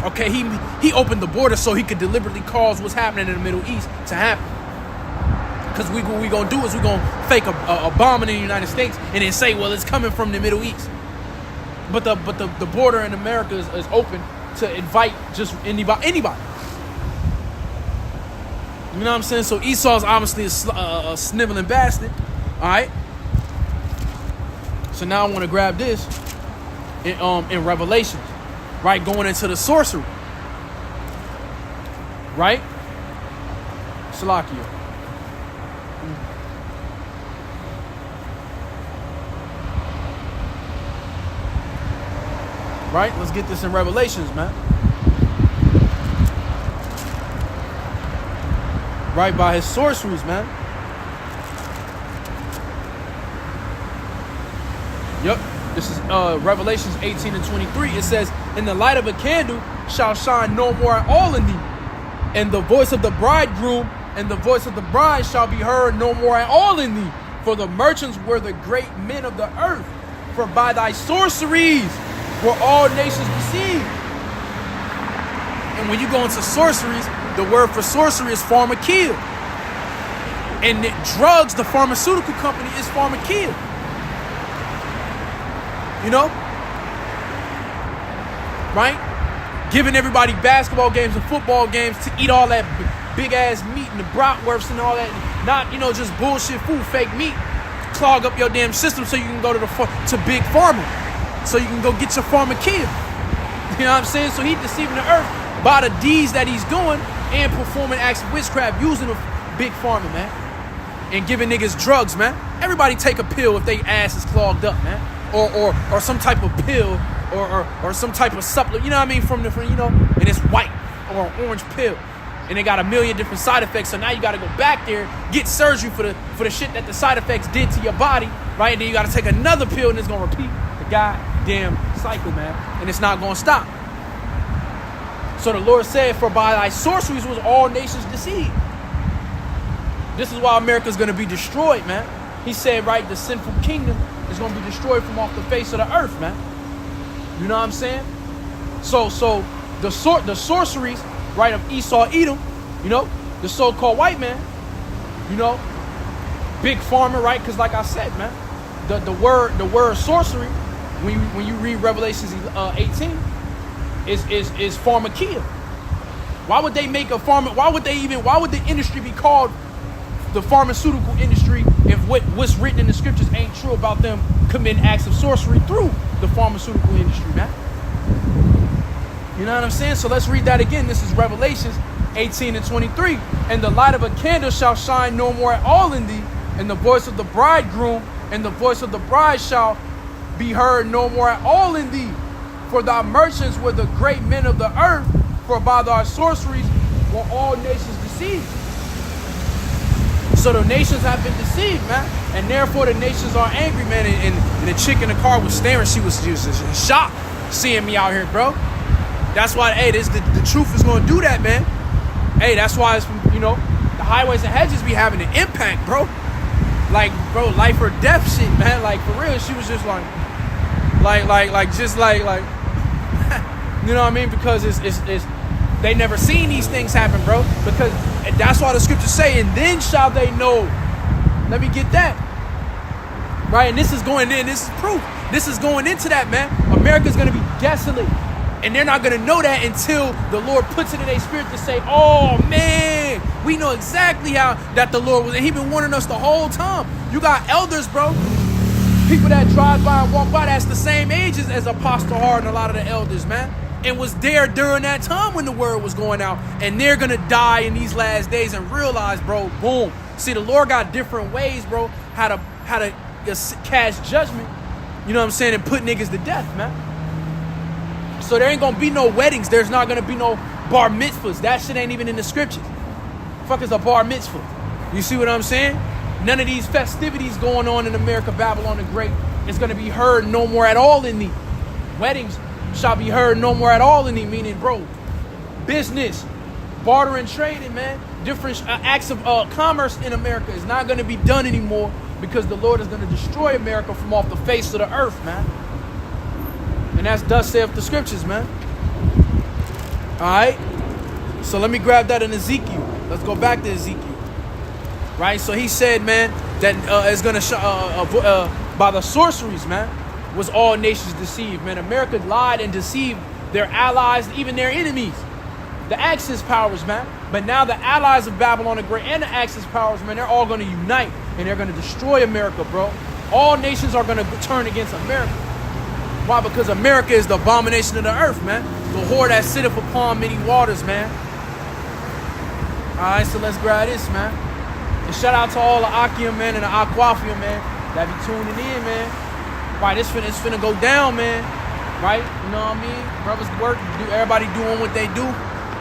Okay, he opened the border so he could deliberately cause what's happening in the Middle East to happen. Because what we gonna do is we gonna fake a bomb in the United States and then say, well, it's coming from the Middle East. But the border in America is open to invite just anybody. You know what I'm saying? So Esau's obviously a sniveling bastard. All right. So now I want to grab this in Revelations, right? Going into the sorcery, right? Salakia. Right? Let's get this in Revelations, man. Right, by his sorceries, man. Yep. This is Revelations 18 and 23. It says, "And the light of a candle shall shine no more at all in thee, and the voice of the bridegroom and the voice of the bride shall be heard no more at all in thee. For the merchants were the great men of the earth, for by thy sorceries were all nations deceived." And when you go into sorceries, the word for sorcery is pharmakia. And drugs, the pharmaceutical company, is pharmakia. You know? Right? Giving everybody basketball games and football games to eat all that big ass meat and the bratwursts and all that. Not, you know, just bullshit food, fake meat. Clog up your damn system so you can go to Big Pharma. So you can go get your pharmakia. You know what I'm saying? So he's deceiving the earth by the deeds that he's doing and performing acts of witchcraft using the Big Pharma, man. And giving niggas drugs, man. Everybody take a pill if they ass is clogged up, man. Or some type of pill or some type of supplement, you know what I mean, from you know, and it's white or an orange pill. And they got a million different side effects. So now you got to go back there, get surgery for the shit that the side effects did to your body, right? And then you got to take another pill and it's going to repeat the goddamn cycle, man. And it's not going to stop. So the Lord said, "For by thy sorceries was all nations deceived." This is why America's going to be destroyed, man. He said, right, the sinful kingdom is going to be destroyed from off the face of the earth, man. You know what I'm saying? So the sorceries, right, of Esau, Edom, you know, the so-called white man, you know, Big Pharma, right? Because like I said, man, the word sorcery, when you read Revelations 18, is pharmakia. Why would they make a pharma? Why would the industry be called the pharmaceutical industry if what's written in the scriptures ain't true about them committing acts of sorcery through the pharmaceutical industry, man? You know what I'm saying? So let's read that again. This is Revelations 18 and 23. "And the light of a candle shall shine no more at all in thee, and the voice of the bridegroom and the voice of the bride shall be heard no more at all in thee. For thy merchants were the great men of the earth, for by thy sorceries were all nations deceived." So the nations have been deceived, man. And therefore the nations are angry, man. And the chick in the car was staring. She was just in shock seeing me out here, bro. That's why, hey, the truth is going to do that, man. Hey, that's why it's, you know, the highways and hedges be having an impact, bro. Like, bro, life or death shit, man. Like, for real, she was just like, you know what I mean? Because it's they never seen these things happen, bro. Because that's why the scriptures say, and then shall they know. Let me get that. Right? And this is going in, this is proof. This is going into that, man. America's going to be desolate. And they're not going to know that until the Lord puts it in their spirit to say, oh, man, we know exactly how that the Lord was. And He been warning us the whole time. You got elders, bro. People that drive by and walk by, that's the same age as Apostle Hart and a lot of the elders, man. And was there during that time when the word was going out. And they're going to die in these last days and realize, bro, boom. See, the Lord got different ways, bro, how to cast judgment, you know what I'm saying, and put niggas to death, man. So there ain't going to be no weddings. There's not going to be no bar mitzvahs. That shit ain't even in the scriptures. Fuck is a bar mitzvah? You see what I'm saying? None of these festivities going on in America, Babylon the Great, is going to be heard no more at all in thee. Weddings shall be heard no more at all in thee, meaning, bro, business, bartering, trading, man, different acts of commerce in America is not going to be done anymore because the Lord is going to destroy America from off the face of the earth, man. And that's thus saith the scriptures, man. All right? So let me grab that in Ezekiel. Let's go back to Ezekiel. Right? So he said, man, that it's going to, by the sorceries, man, was all nations deceived, man. America lied and deceived their allies, even their enemies. The Axis powers, man. But now the allies of Babylon the Great and the Axis powers, man, they're all going to unite. And they're going to destroy America, bro. All nations are going to turn against America. Why? Because America is the abomination of the earth, man. The whore that sitteth upon many waters, man. All right, so let's grab this, man. And shout out to all the Akim, man, and the Aquafia, man, that be tuning in, man. Right, it's finna go down, man. Right? You know what I mean? Brothers work, everybody doing what they do.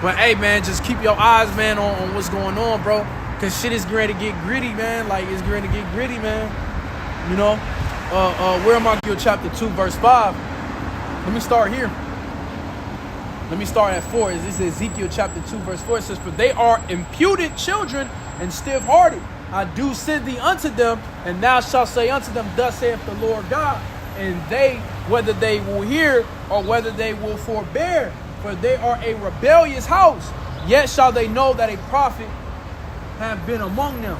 But hey, man, just keep your eyes, man, on what's going on, bro. Because shit is ready to get gritty, man. Like, it's ready to get gritty, man. You know? Where am I? Chapter 2, verse 5. Let me start here. Let me start at 4. This is Ezekiel chapter 2, verse 4. It says, for they are imputed children and stiff-hearted. I do send thee unto them, and thou shalt say unto them, thus saith the Lord God. And they, whether they will hear or whether they will forbear, for they are a rebellious house, yet shall they know that a prophet have been among them.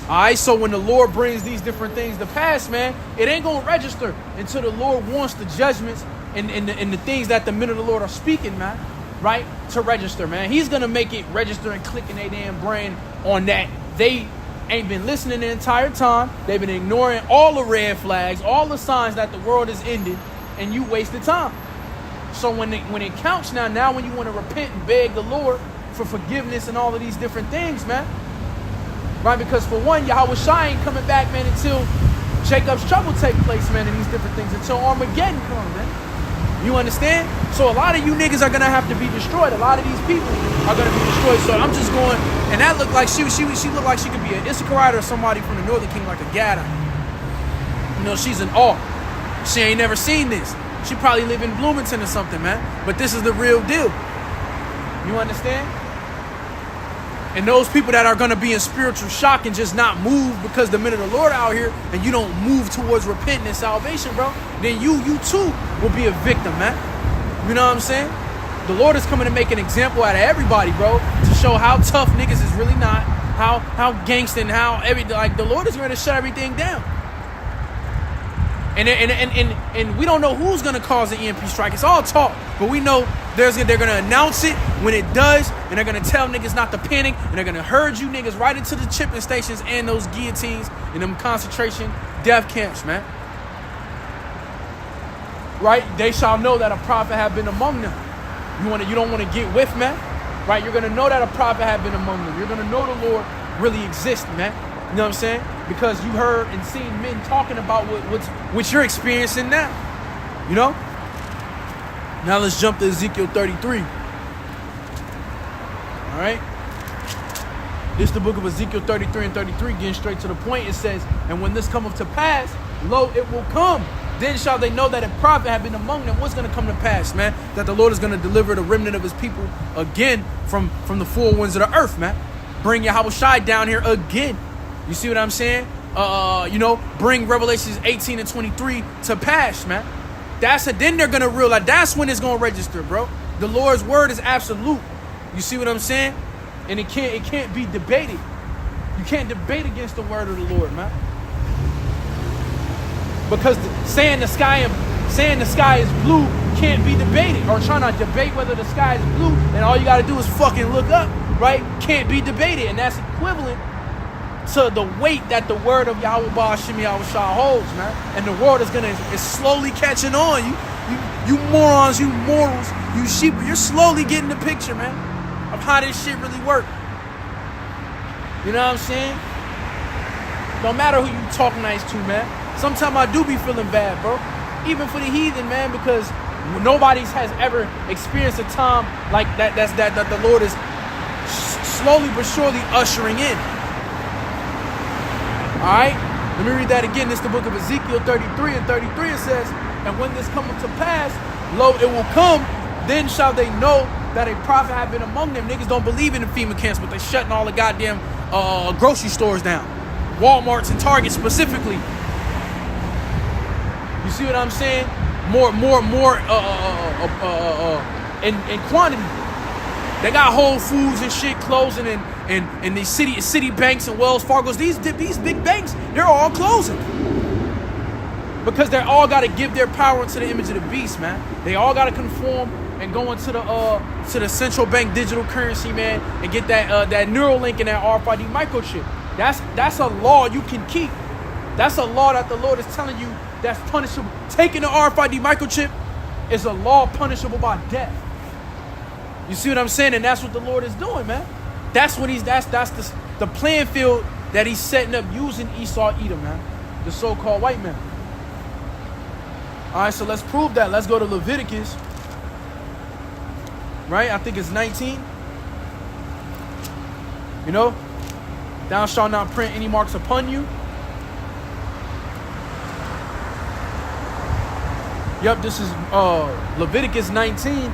All right, so when the Lord brings these different things to pass, man, it ain't going to register until the Lord wants the judgments and the things that the men of the Lord are speaking, man, right, to register, man. He's going to make it register and click in their damn brain on that. They ain't been listening the entire time. They've been ignoring all the red flags, all the signs that the world is ending, and you wasted time. So when it counts now when you want to repent and beg the Lord for forgiveness and all of these different things, man, right? Because for one, Yahweh Shai ain't coming back, man, until Jacob's trouble take place, man, and these different things, until Armageddon comes, man. You understand? So a lot of you niggas are gonna have to be destroyed. A lot of these people are gonna be destroyed. So I'm just going, and that looked like she looked like she could be an Issacharite or somebody from the Northern Kingdom, like a Gadite. You know, she's in awe. She ain't never seen this. She probably live in Bloomington or something, man. But this is the real deal. You understand? And those people that are going to be in spiritual shock and just not move because the men of the Lord out here, and you don't move towards repentance and salvation, bro, then you too will be a victim, man. You know what I'm saying? The Lord is coming to make an example out of everybody, bro, to show how tough niggas is really not, how gangsta and how the Lord is going to shut everything down. And we don't know who's going to cause the EMP strike. It's all talk, but we know they're going to announce it when it does, and they're going to tell niggas not to panic, and they're going to herd you niggas right into the chipping stations and those guillotines and them concentration death camps, man. Right? They shall know that a prophet have been among them. You don't want to get with, man. Right? You're going to know that a prophet have been among them. You're going to know the Lord really exists, man. You know what I'm saying? Because you heard and seen men talking about what you're experiencing now. You know? Now let's jump to Ezekiel 33. All right? This the book of Ezekiel 33 and 33, getting straight to the point. It says, and when this cometh to pass, lo, it will come. Then shall they know that a prophet have been among them. What's going to come to pass, man? That the Lord is going to deliver the remnant of his people again from the four winds of the earth, man. Bring Yahushua down here again. You see what I'm saying? Bring Revelations 18 and 23 to pass, man. Then they're going to realize that's when it's going to register, bro. The Lord's word is absolute. You see what I'm saying? And it can't be debated. You can't debate against the word of the Lord, man. Because saying the sky is blue can't be debated, or trying to debate whether the sky is blue and all you got to do is fucking look up, right? Can't be debated, and that's equivalent to the weight that the word of Yahweh Ba'ashim Yahushua holds, man. And the world is slowly catching on. You morons, you mortals, you sheep, you're slowly getting the picture, man, of how this shit really works. You know what I'm saying? Don't matter who you talk nice to, man. Sometimes I do be feeling bad, bro. Even for the heathen, man, because nobody has ever experienced a time like that that the Lord is slowly but surely ushering in. All right? Let me read that again. This is the book of Ezekiel 33 and 33. It says, and when this cometh to pass, lo, it will come. Then shall they know that a prophet have been among them. Niggas don't believe in the FEMA camps, but they shutting all the goddamn grocery stores down. Walmarts and Targets specifically. You see what I'm saying? More in quantity. They got Whole Foods and shit closing, and these city banks and Wells Fargo's. These big banks, they're all closing because they all got to give their power into the image of the beast, man. They all got to conform and go into the central bank digital currency, man, and get that Neuralink and that RFID microchip. That's a law you can keep. That's a law that the Lord is telling you that's punishable. Taking the RFID microchip is a law punishable by death. You see what I'm saying? And that's what the Lord is doing, man. That's what that's the playing field that he's setting up using Esau Edom, man. The so-called white man. All right, so let's prove that. Let's go to Leviticus. Right? I think it's 19. You know? Thou shalt not print any marks upon you. Yep, this is Leviticus 19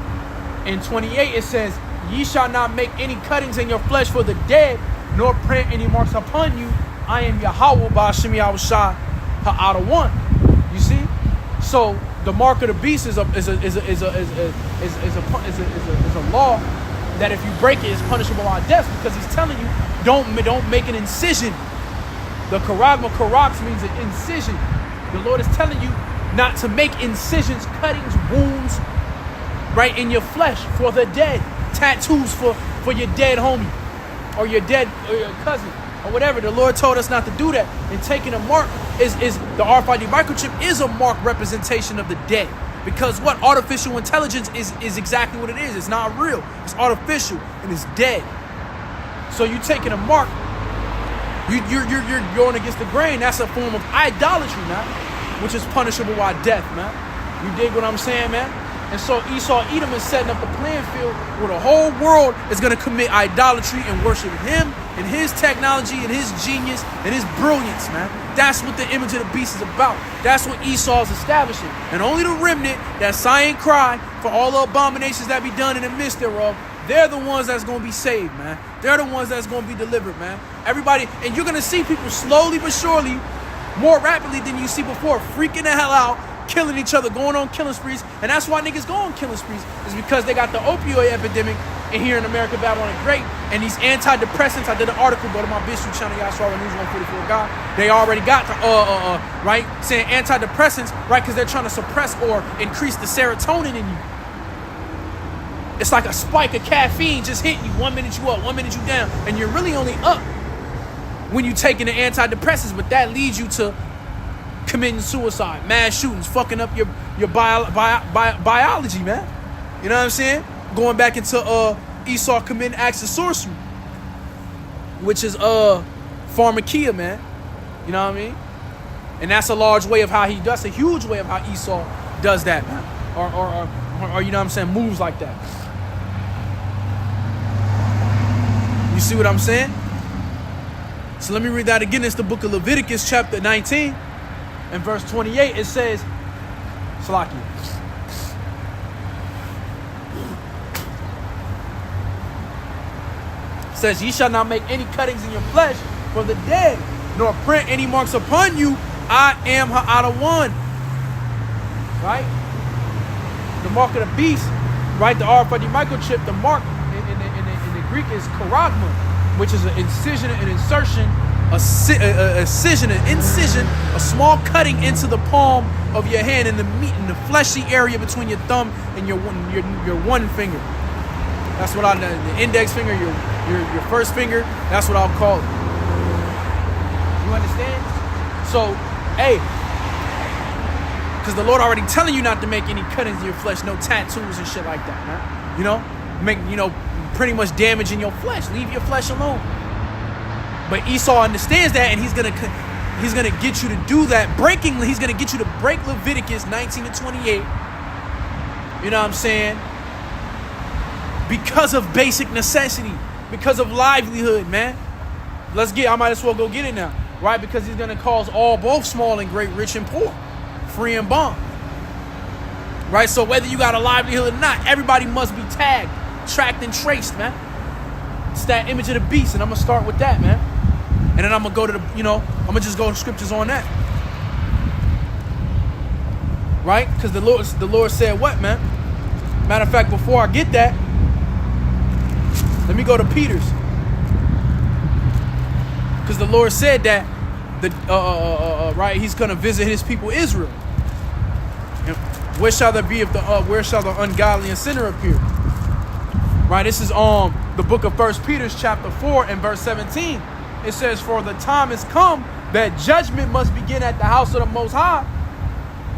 and 28. It says, ye shall not make any cuttings in your flesh for the dead, nor print any marks upon you. I am Yahweh Ba'ashim Yahushua Ha'ada one. You see? So the mark of the beast is a law that if you break it is punishable by death, because he's telling you don't make an incision. The karagma karax means an incision. The Lord is telling you not to make incisions, cuttings, wounds, right, in your flesh for the dead. Tattoos for your dead homie or your dead or your cousin or whatever. The Lord told us not to do that. And taking a mark is the RFID microchip is a mark representation of the dead. Because what? Artificial intelligence is exactly what it is. It's not real. It's artificial and it's dead. So you taking a mark, you're going against the grain. That's a form of idolatry, man, which is punishable by death, man. You dig what I'm saying, man? And so Esau Edom is setting up the playing field where the whole world is going to commit idolatry and worship him and his technology and his genius and his brilliance, man. That's what the image of the beast is about. That's what Esau is establishing. And only the remnant that sigh and cry for all the abominations that be done in the midst thereof, they're the ones that's going to be saved, man. They're the ones that's going to be delivered, man. Everybody, and you're going to see people slowly but surely, more rapidly than you see before, freaking the hell out, killing each other, going on killing sprees. And that's why niggas go on killing sprees, is because they got the opioid epidemic in here in America, Babylon the Great, and these antidepressants. I did an article, go to my BitChute channel, y'all saw the News 144 guy. They already got the, right, saying antidepressants, right, because they're trying to suppress or increase the serotonin in you. It's like a spike of caffeine just hitting you. 1 minute you up, 1 minute you down, and you're really only up when you're taking the antidepressants, but that leads you to committing suicide, mass shootings, fucking up your biology, man. You know what I'm saying? Going back into Esau committing acts of sorcery, which is pharmakia, man. You know what I mean? And that's a large way of how he does, a huge way of how Esau does that, man. Or you know what I'm saying, moves like that. You see what I'm saying? So let me read that again. It's the book of Leviticus chapter 19 and verse 28. It says, Salaki. It says, ye shall not make any cuttings in your flesh for the dead, nor print any marks upon you. I am Ha'adawan. Right? The mark of the beast, right? The RFID microchip, the mark in the Greek is charagma, which is an incision, an insertion, an incision, a small cutting into the palm of your hand in the meat, in the fleshy area between your thumb and your one finger. That's what the index finger, your first finger. That's what I'll call it. You understand? So, hey, because the Lord already telling you not to make any cuttings in your flesh, no tattoos and shit like that, man. You know, pretty much damaging your flesh. Leave your flesh alone. But Esau understands that, and he's gonna get you to do that. He's gonna get you to break Leviticus 19 and 28. You know what I'm saying? Because of basic necessity, because of livelihood, man. I might as well go get it now, right? Because he's gonna cause both small and great, rich and poor, free and bond, right? So whether you got a livelihood or not, everybody must be tagged, tracked, and traced, man. It's that image of the beast, and I'm gonna start with that, man. And then I'm gonna go to I'm gonna just go to scriptures on that, right? Because the Lord said what, man? Matter of fact, before I get that, let me go to Peter's, because the Lord said that right, He's gonna visit His people Israel. And where shall the ungodly and sinner appear? Right, this is the book of 1 Peter chapter 4 and verse 17. It says, for the time is come that judgment must begin at the house of the Most High.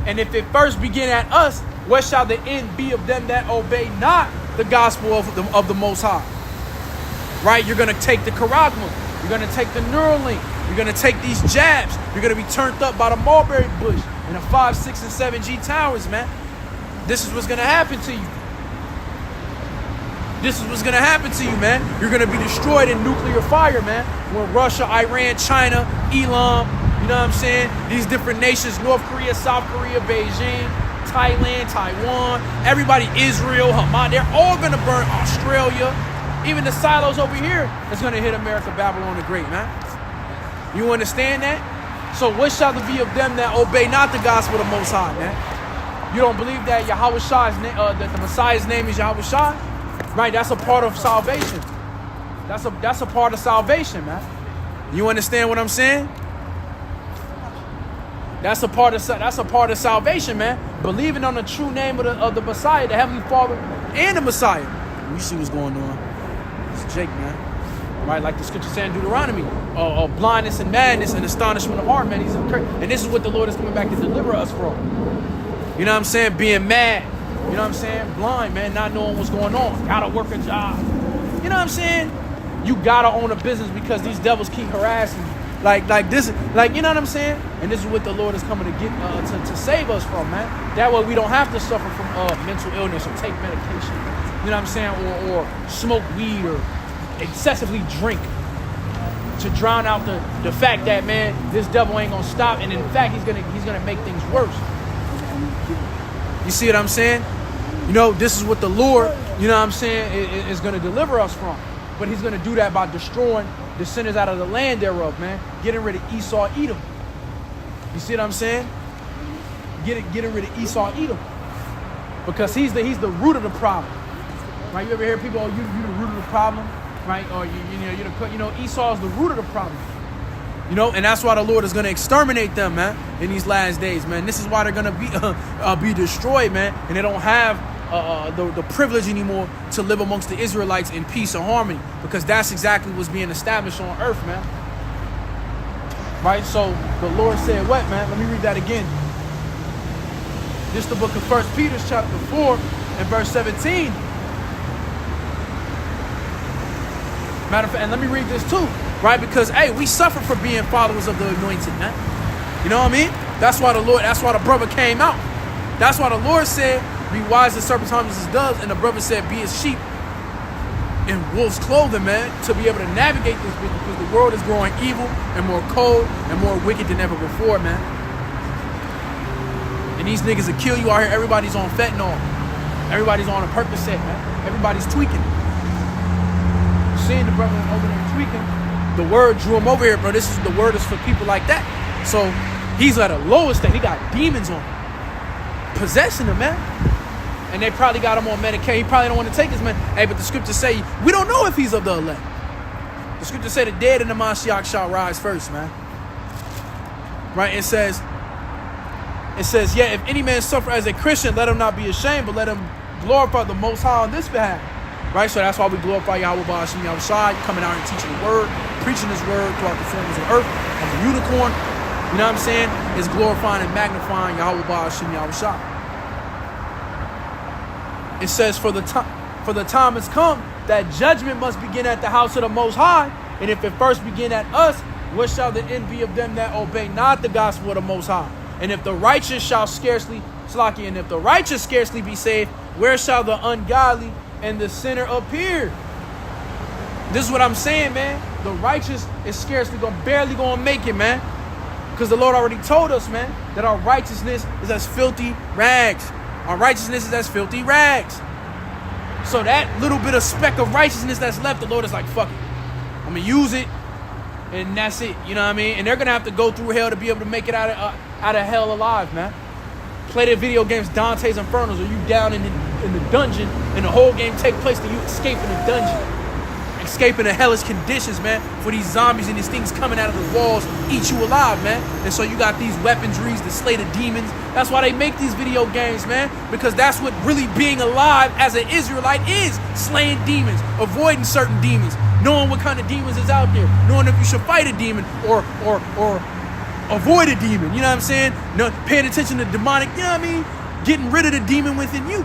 And if it first begin at us, what shall the end be of them that obey not the gospel of the Most High? Right, you're going to take the charagma. You're going to take the Neuralink. You're going to take these jabs. You're going to be turned up by the mulberry bush and the 5, 6, and 7G towers, man. This is what's going to happen to you. This is what's going to happen to you, man. You're going to be destroyed in nuclear fire, man. When Russia, Iran, China, Elam, you know what I'm saying? These different nations, North Korea, South Korea, Beijing, Thailand, Taiwan, everybody, Israel, Hamas, they're all going to burn. Australia, even the silos over here is going to hit America, Babylon the Great, man. You understand that? So what shall there be of them that obey not the gospel of the Most High, man? You don't believe that Yahweh Shai's that the Messiah's name is Yahweh Shai? Right, that's a part of salvation. That's a part of salvation, man. You understand what I'm saying? That's a part of salvation, man. Believing on the true name of the Messiah, the Heavenly Father, and the Messiah. You see what's going on? It's Jake, man. Right, like the scripture saying in Deuteronomy, blindness and madness and astonishment of heart, man. And this is what the Lord is coming back to deliver us from. You know what I'm saying? Being mad. You know what I'm saying? Blind, man, not knowing what's going on. Gotta work a job. You know what I'm saying? You gotta own a business because these devils keep harassing you. Like this, like, you know what I'm saying? And this is what the Lord is coming to get to save us from, man. That way we don't have to suffer from mental illness or take medication. You know what I'm saying? Or smoke weed or excessively drink to drown out the fact that, man, this devil ain't gonna stop, and in fact he's gonna make things worse. You see what I'm saying? You know, this is what the Lord, you know what I'm saying, is going to deliver us from. But he's going to do that by destroying the sinners out of the land thereof, man. Getting rid of Esau, Edom. You see what I'm saying? Getting rid of Esau, Edom. Because he's the root of the problem. Right? You ever hear people, you the root of the problem? Right? Or Esau is the root of the problem. You know, and that's why the Lord is going to exterminate them, man, in these last days, man. This is why they're going to be destroyed, man. And they don't have the privilege anymore to live amongst the Israelites in peace and harmony, because that's exactly what's being established on earth, man. Right? So the Lord said what, man? Let me read that again. This is the book of 1 Peter chapter 4 and verse 17. Matter of fact, and let me read this too. Right? Because, hey, we suffer for being followers of the anointed, man. You know what I mean? That's why the brother came out. That's why the Lord said, be wise as serpents, harmless as doves. And the brother said, be as sheep. in wolf's clothing, man, to be able to navigate this bitch, because the world is growing evil and more cold and more wicked than ever before, man. And these niggas will kill you out here. Everybody's on fentanyl. Everybody's on a Percocet, man. Everybody's tweaking. Seeing the brother over there tweaking, the word drew him over here, bro. The word is for people like that. So he's at a lowest state. He got demons on him, possessing him, man. And they probably got him on Medicaid. He probably don't want to take his man. Hey, but the scriptures say we don't know if he's of the elect. The scriptures say the dead in the Mashiach shall rise first, man. Right? It says, yeah, if any man suffer as a Christian, let him not be ashamed, but let him glorify the Most High on this behalf. Right? So that's why we glorify Yahweh Ba'ashim Yahushai, coming out and teaching the word, preaching his word throughout the forms of earth, on the unicorn. You know what I'm saying? Is glorifying and magnifying Yahweh Ba'ashim Yahushai. It says, for the time has come that judgment must begin at the house of the Most High. And if it first begin at us, what shall the envy of them that obey not the gospel of the Most High? And if the righteous shall scarcely be saved, where shall the ungodly and the sinner appear? This is what I'm saying, man. The righteous is barely going to make it, man. Because the Lord already told us, man, that our righteousness is as filthy rags. Our righteousness is as filthy rags. So that little bit of speck of righteousness that's left, the Lord is like, fuck it. I'm going to use it, and that's it. You know what I mean? And they're going to have to go through hell to be able to make it out of hell alive, man. Play the video games Dante's Infernos, or you down in the dungeon, and the whole game take place to you escaping the dungeon. Escaping the hellish conditions, man, for these zombies and these things coming out of the walls, eat you alive, man. And so you got these weaponries to slay the demons. That's why they make these video games, man, because that's what really being alive as an Israelite is. Slaying demons, avoiding certain demons, knowing what kind of demons is out there, knowing if you should fight a demon or avoid a demon, you know what I'm saying? No, paying attention to demonic, you know what I mean? Getting rid of the demon within you.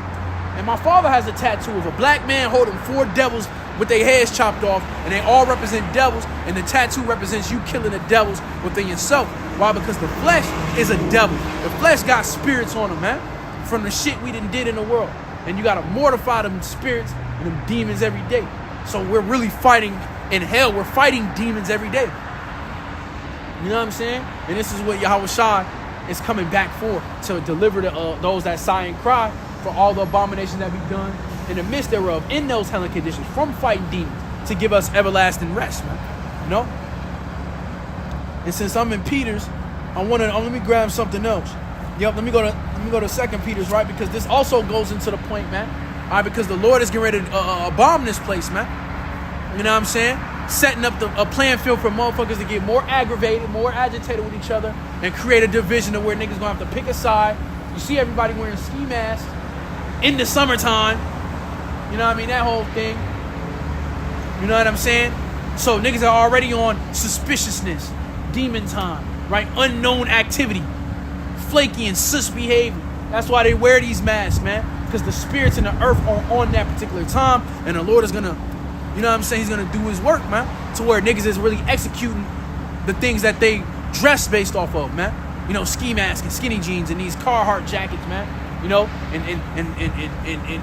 And my father has a tattoo of a black man holding 4 devils with their heads chopped off, and they all represent devils, and the tattoo represents you killing the devils within yourself. Why? Because the flesh is a devil. The flesh got spirits on them, man, from the shit we done did in the world. And you got to mortify them spirits and them demons every day. So we're really fighting in hell. We're fighting demons every day. You know what I'm saying? And this is what Yahushua is coming back for, to deliver those that sigh and cry for all the abominations that be done in the midst thereof, in those hellish conditions, from fighting demons, to give us everlasting rest, man. You know? And since I'm in Peter's, let me grab something else. Yep, let me go to 2 Peter's, right? Because this also goes into the point, man. All right, because the Lord is getting ready to bomb this place, man. You know what I'm saying? Setting up a playing field for motherfuckers to get more aggravated, more agitated with each other, and create a division of where niggas gonna have to pick a side. You see everybody wearing ski masks in the summertime. You know what I mean? That whole thing. You know what I'm saying? So niggas are already on suspiciousness, demon time, right? Unknown activity, flaky and sus behavior. That's why they wear these masks, man. Because the spirits in the earth are on that particular time, and the Lord is gonna, you know what I'm saying? He's gonna do his work, man. To where niggas is really executing the things that they dress based off of, man. You know, ski masks and skinny jeans and these Carhartt jackets, man. You know, and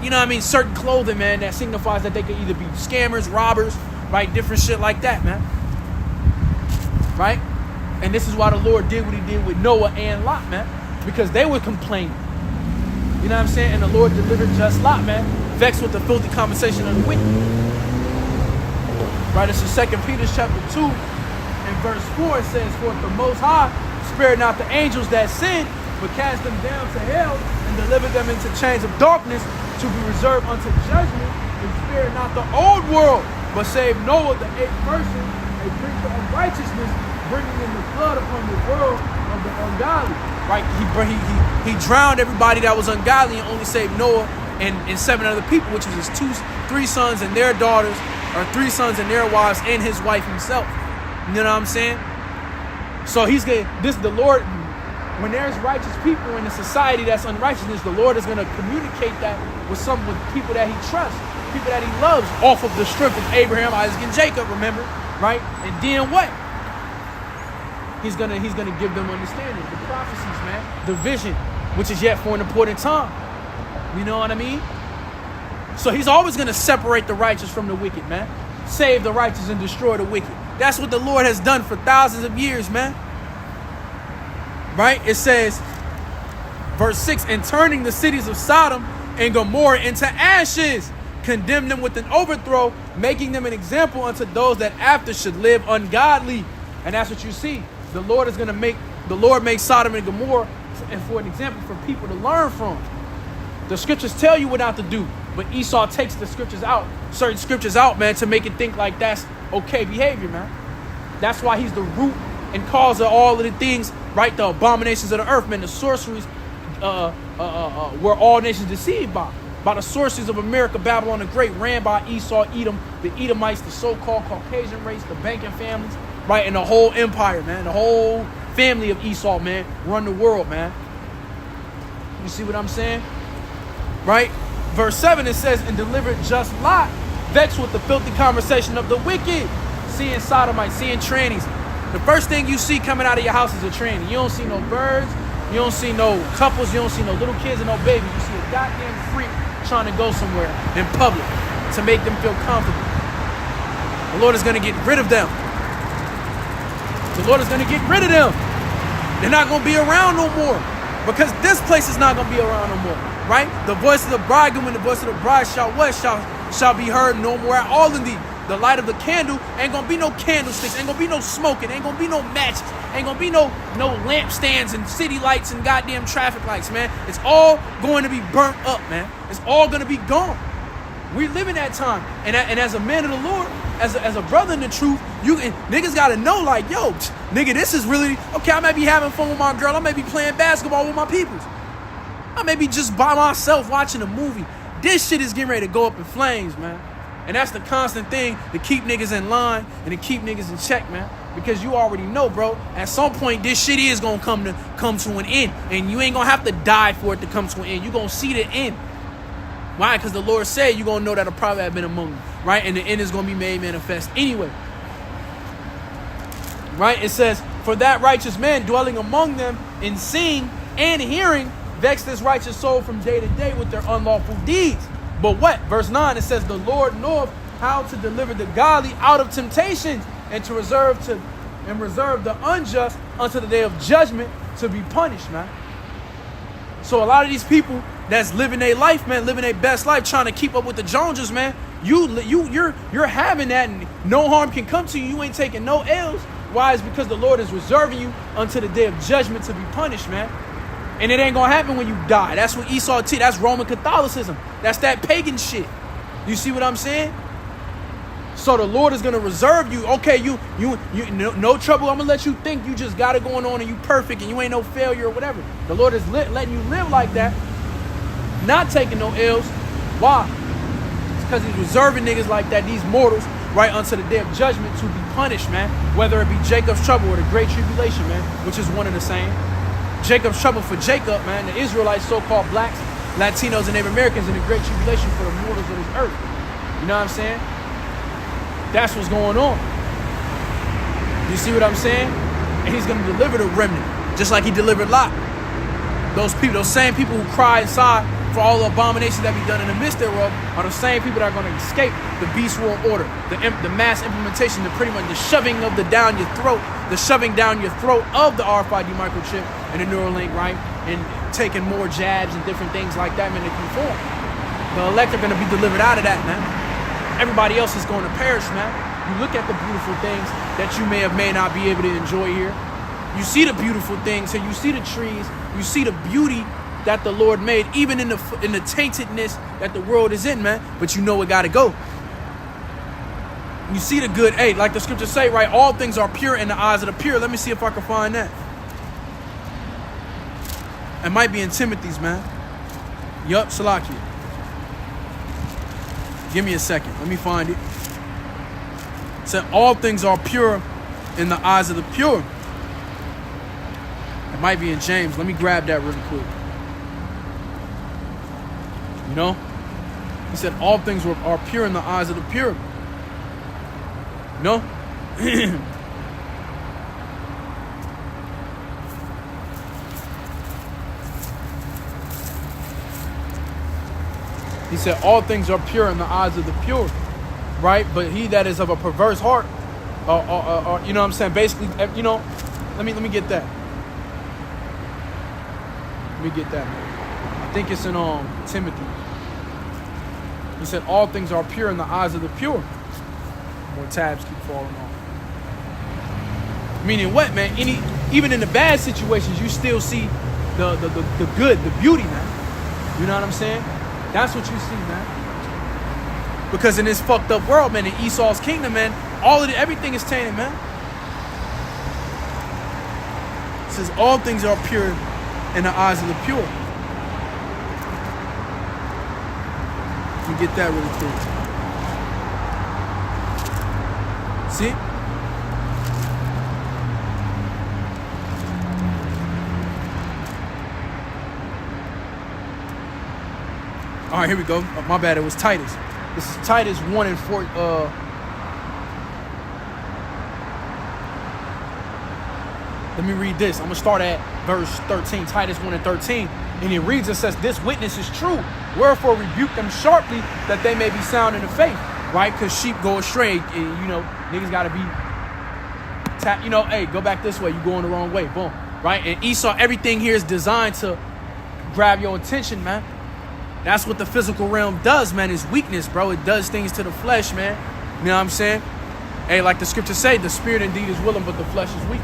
you know what I mean? Certain clothing, man, that signifies that they could either be scammers, robbers, right? Different shit like that, man. Right? And this is why the Lord did what he did with Noah and Lot, man. Because they were complaining. You know what I'm saying? And the Lord delivered just Lot, man. Vexed with the filthy conversation of the wicked. Right? It's in 2 Peter chapter 2 and verse 4. It says, for the Most High spared not the angels that sinned, but cast them down to hell and delivered them into chains of darkness to be reserved unto judgment, and spared not the old world, but saved Noah, the 8th person, a preacher of righteousness, bringing in the flood upon the world of the ungodly. Right? He drowned everybody that was ungodly and only saved Noah and 7 other people, which was his 3 sons and their daughters, or 3 sons and their wives, and his wife himself. You know what I'm saying? So the Lord, when there's righteous people in a society that's unrighteousness, the Lord is going to communicate that with people that he trusts, people that he loves, off of the strength of Abraham, Isaac, and Jacob, remember? Right? And then what? He's gonna give them understanding, the prophecies, man, the vision, which is yet for an important time. You know what I mean? So he's always going to separate the righteous from the wicked, man. Save the righteous and destroy the wicked. That's what the Lord has done for thousands of years, man. Right? It says, verse 6, and turning the cities of Sodom and Gomorrah into ashes, condemn them with an overthrow, making them an example unto those that after should live ungodly. And that's what you see. The Lord makes Sodom and Gomorrah and for an example for people to learn from. The scriptures tell you what not to do, but Esau takes the scriptures out, certain scriptures out, man, to make it think like that's okay behavior, man. That's why he's the root and cause of all of the things, right? The abominations of the earth, man, the sorceries were all nations deceived by the sorceries of America, Babylon the Great, ran by Esau, Edom, the Edomites, the so-called Caucasian race, the banking families, right? And the whole empire, man, the whole family of Esau, man, run the world, man. You see what I'm saying? Right? Verse 7, it says, and delivered just Lot, vexed with the filthy conversation of the wicked, seeing sodomites, seeing trannies. The first thing you see coming out of your house is a tranny. You don't see no birds. You don't see no couples. You don't see no little kids and no babies. You see a goddamn freak trying to go somewhere in public to make them feel comfortable. The Lord is going to get rid of them. The Lord is going to get rid of them. They're not going to be around no more because this place is not going to be around no more. Right? The voice of the bridegroom and the voice of the bride shall be heard no more at all in thee. The light of the candle ain't gonna be no candlesticks, ain't gonna be no smoking, ain't gonna be no matches, ain't gonna be no lampstands and city lights and goddamn traffic lights, man. It's all going to be burnt up, man. It's all gonna be gone. We live in that time, and as a man of the Lord, as a brother in the truth, niggas gotta know, like, yo, nigga, this is really okay. I may be having fun with my girl, I may be playing basketball with my peoples. I may be just by myself watching a movie. This shit is getting ready to go up in flames, man. And that's the constant thing to keep niggas in line and to keep niggas in check, man. Because you already know, bro, at some point this shit is gonna come to an end. And you ain't gonna have to die for it to come to an end. You gonna see the end. Why? Because the Lord said you're gonna know that a prophet had been among you, right? And the end is gonna be made manifest anyway. Right? It says, for that righteous man dwelling among them in seeing and hearing vex this righteous soul from day to day with their unlawful deeds. But what? Verse 9, it says, the Lord knoweth how to deliver the godly out of temptations and to reserve the unjust unto the day of judgment to be punished, man. So a lot of these people that's living their life, man, living their best life, trying to keep up with the Joneses, man, you're having that and no harm can come to you. You ain't taking no L's. Why? It's because the Lord is reserving you unto the day of judgment to be punished, man. And it ain't gonna happen when you die. That's what Esau teach. That's Roman Catholicism. That's that pagan shit. You see what I'm saying? So the Lord is gonna reserve you. Okay, you no trouble. I'm gonna let you think you just got it going on and you perfect and you ain't no failure or whatever. The Lord is letting you live like that, not taking no L's. Why? It's because he's reserving niggas like that, these mortals, right unto the day of judgment to be punished, man. Whether it be Jacob's trouble or the great tribulation, man, which is one and the same. Jacob's trouble for Jacob, man, the Israelites, so-called blacks, Latinos, and Native Americans, and the great tribulation for the mortals of this earth. You know what I'm saying? That's what's going on. You see what I'm saying? And he's going to deliver the remnant, just like he delivered Lot. Those people, those same people who cry inside for all the abominations that be done in the midst thereof are the same people that are going to escape the beast world order, the mass implementation, the pretty much the shoving of the down your throat, the shoving down your throat of the RFID microchip and the Neuralink, right? And taking more jabs and different things like that, man, to conform. The elect are going to be delivered out of that, man. Everybody else is going to perish, man. You look at the beautiful things that you may not be able to enjoy here. You see the beautiful things here. You see the trees. You see the beauty that the Lord made, even in the taintedness that the world is in, man. But you know it got to go. You see the good. Hey, like the scriptures say, right? All things are pure in the eyes of the pure. Let me see if I can find that. It might be in Timothy's, man. Yup, Salakia. Give me a second. Let me find it. It said all things are pure in the eyes of the pure. It might be in James. Let me grab that really quick. You know? He said all things are pure in the eyes of the pure. You know? He He said, all things are pure in the eyes of the pure, right? But he that is of a perverse heart, you know what I'm saying? Basically, you know, let me get that. Let me get that, man. I think it's in Timothy. He said, all things are pure in the eyes of the pure. More tabs keep falling off. Meaning what, man? Even in the bad situations, you still see the good, the beauty, man. You know what I'm saying? That's what you see, man. Because in this fucked up world, man, in Esau's kingdom, man, everything is tainted, man. It says all things are pure in the eyes of the pure. Let me get that really quick. See? All right, here we go. Oh, my bad, it was Titus. This is Titus 1 and 4. Let me read this. I'm going to start at verse 13, Titus 1 and 13. And it reads, it says, this witness is true. Wherefore rebuke them sharply that they may be sound in the faith. Right? Because sheep go astray. And, you know, niggas got to be, you know, hey, go back this way. You going the wrong way. Boom. Right? And Esau, everything here is designed to grab your attention, man. That's what the physical realm does, man, is weakness, bro. It does things to the flesh, man. You know what I'm saying? Hey, like the scriptures say, the spirit indeed is willing, but the flesh is weak.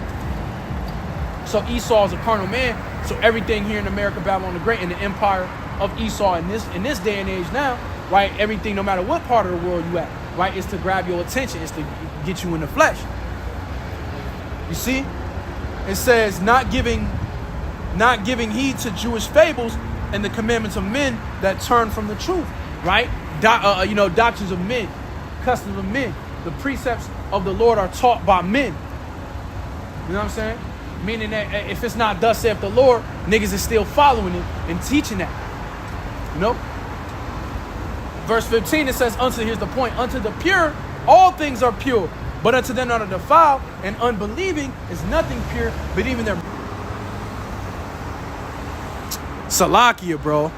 So Esau is a carnal man. So everything here in America, Babylon the Great, and the empire of Esau in this day and age now, right? Everything, no matter what part of the world you at, right, is to grab your attention, is to get you in the flesh. You see? It says, not giving heed to Jewish fables and the commandments of men that turn from the truth, right? You know, doctrines of men, customs of men. The precepts of the Lord are taught by men. You know what I'm saying? Meaning that if it's not thus saith the Lord, niggas is still following it and teaching that. You know? Verse 15, it says, here's the point, unto the pure, all things are pure, but unto them that are defiled and unbelieving is nothing pure, but even their... Salakia, bro.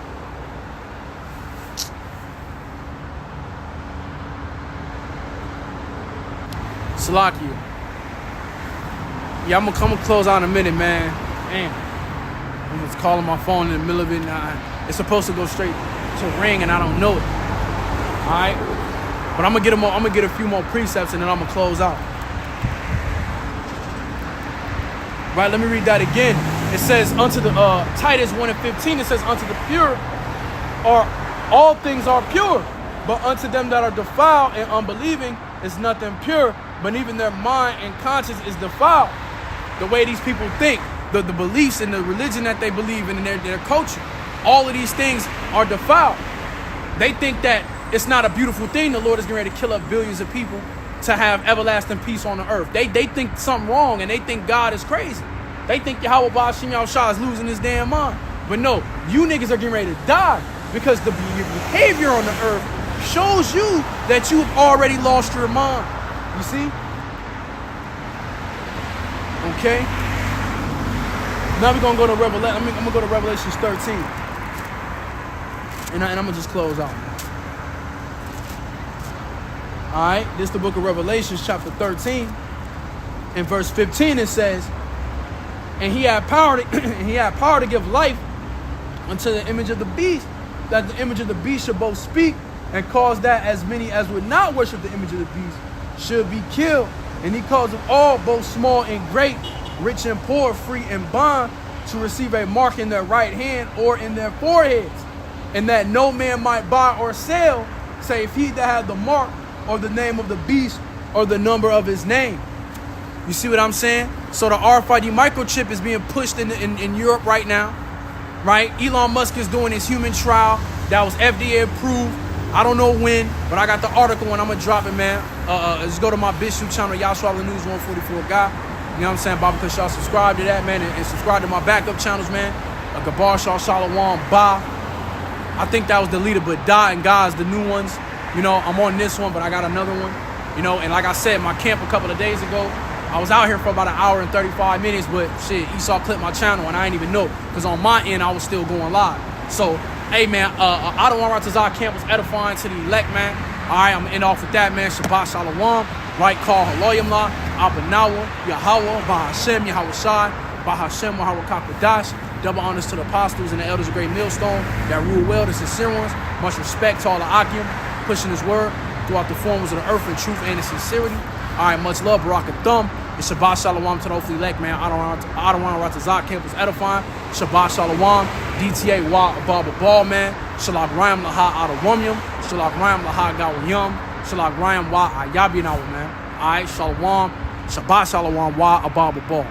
Salakia. Yeah, I'm gonna close out in a minute, man. Damn. I'm just calling my phone in the middle of it. It's supposed to go straight to ring, and I don't know it. All right, but I'm gonna get a few more precepts, and then I'm gonna close out. Right, let me read that again. It says, unto the Titus 1 and 15, it says, unto the pure all things are pure, but unto them that are defiled and unbelieving is nothing pure, but even their mind and conscience is defiled. The way these people think, the beliefs and the religion that they believe in, and their culture, all of these things are defiled. They think that it's not a beautiful thing. The Lord is getting ready to kill up billions of people to have everlasting peace on the earth. They think something wrong, and they think God is crazy. They think Yahweh Ba'ashim Yahushua is losing his damn mind. But no, you niggas are getting ready to die because your behavior on the earth shows you that you have already lost your mind. You see? Okay? Now we're going to go to Revelation. I'm going to go to Revelation 13. And I'm going to just close out. All right? This is the book of Revelation, chapter 13. In verse 15, it says, and he had power to give life unto the image of the beast, that the image of the beast should both speak and cause that as many as would not worship the image of the beast should be killed. And he caused them all, both small and great, rich and poor, free and bond, to receive a mark in their right hand or in their foreheads, and that no man might buy or sell, save he that had the mark or the name of the beast or the number of his name. You see what I'm saying? So the RFID microchip is being pushed in Europe right now, right? Elon Musk is doing his human trial that was FDA approved. I don't know when, but I got the article and I'm going to drop it, man. Just go to my BitChute channel, Yahshua News 144 Guy. You know what I'm saying? Bobby, because y'all subscribe to that, man, and subscribe to my backup channels, man. Gabar Shah, Shalom, Ba. I think that was deleted, but Da and God's the new ones. You know, I'm on this one, but I got another one. You know, and like I said, my camp a couple of days ago, I was out here for about an hour and 35 minutes, but shit, Esau clipped my channel and I didn't even know, because on my end, I was still going live. So Hey, man, Adawan Ratazar camp was edifying to the elect, man. All right, I'm going to end off with that, man. Shabbat Shalom. Right call, Haloyim La, Abanawa, Yahweh, Bahashem, Yahweh Shai, Bahashem, Yahweh Kakadash. Double honors to the apostles and the elders of Great Millstone that rule well, the sincere ones. Much respect to all the Akim, pushing his word throughout the forms of the earth in truth and in sincerity. All right, much love, Barak Thumb. And Shabbat Shalom to the hopefully elect, man. Adawan Ratazar camp was edifying. Shabbat Shalom. DTA Wa Ababa Ball, man. Shalak Rayam Laha Adawamyam. Shalak Rayam Laha Gawayam. Shalak Rayam Wa Ayabinawa, man. All right, Shalom. Shabbat Shalom Wa Ababa Ball.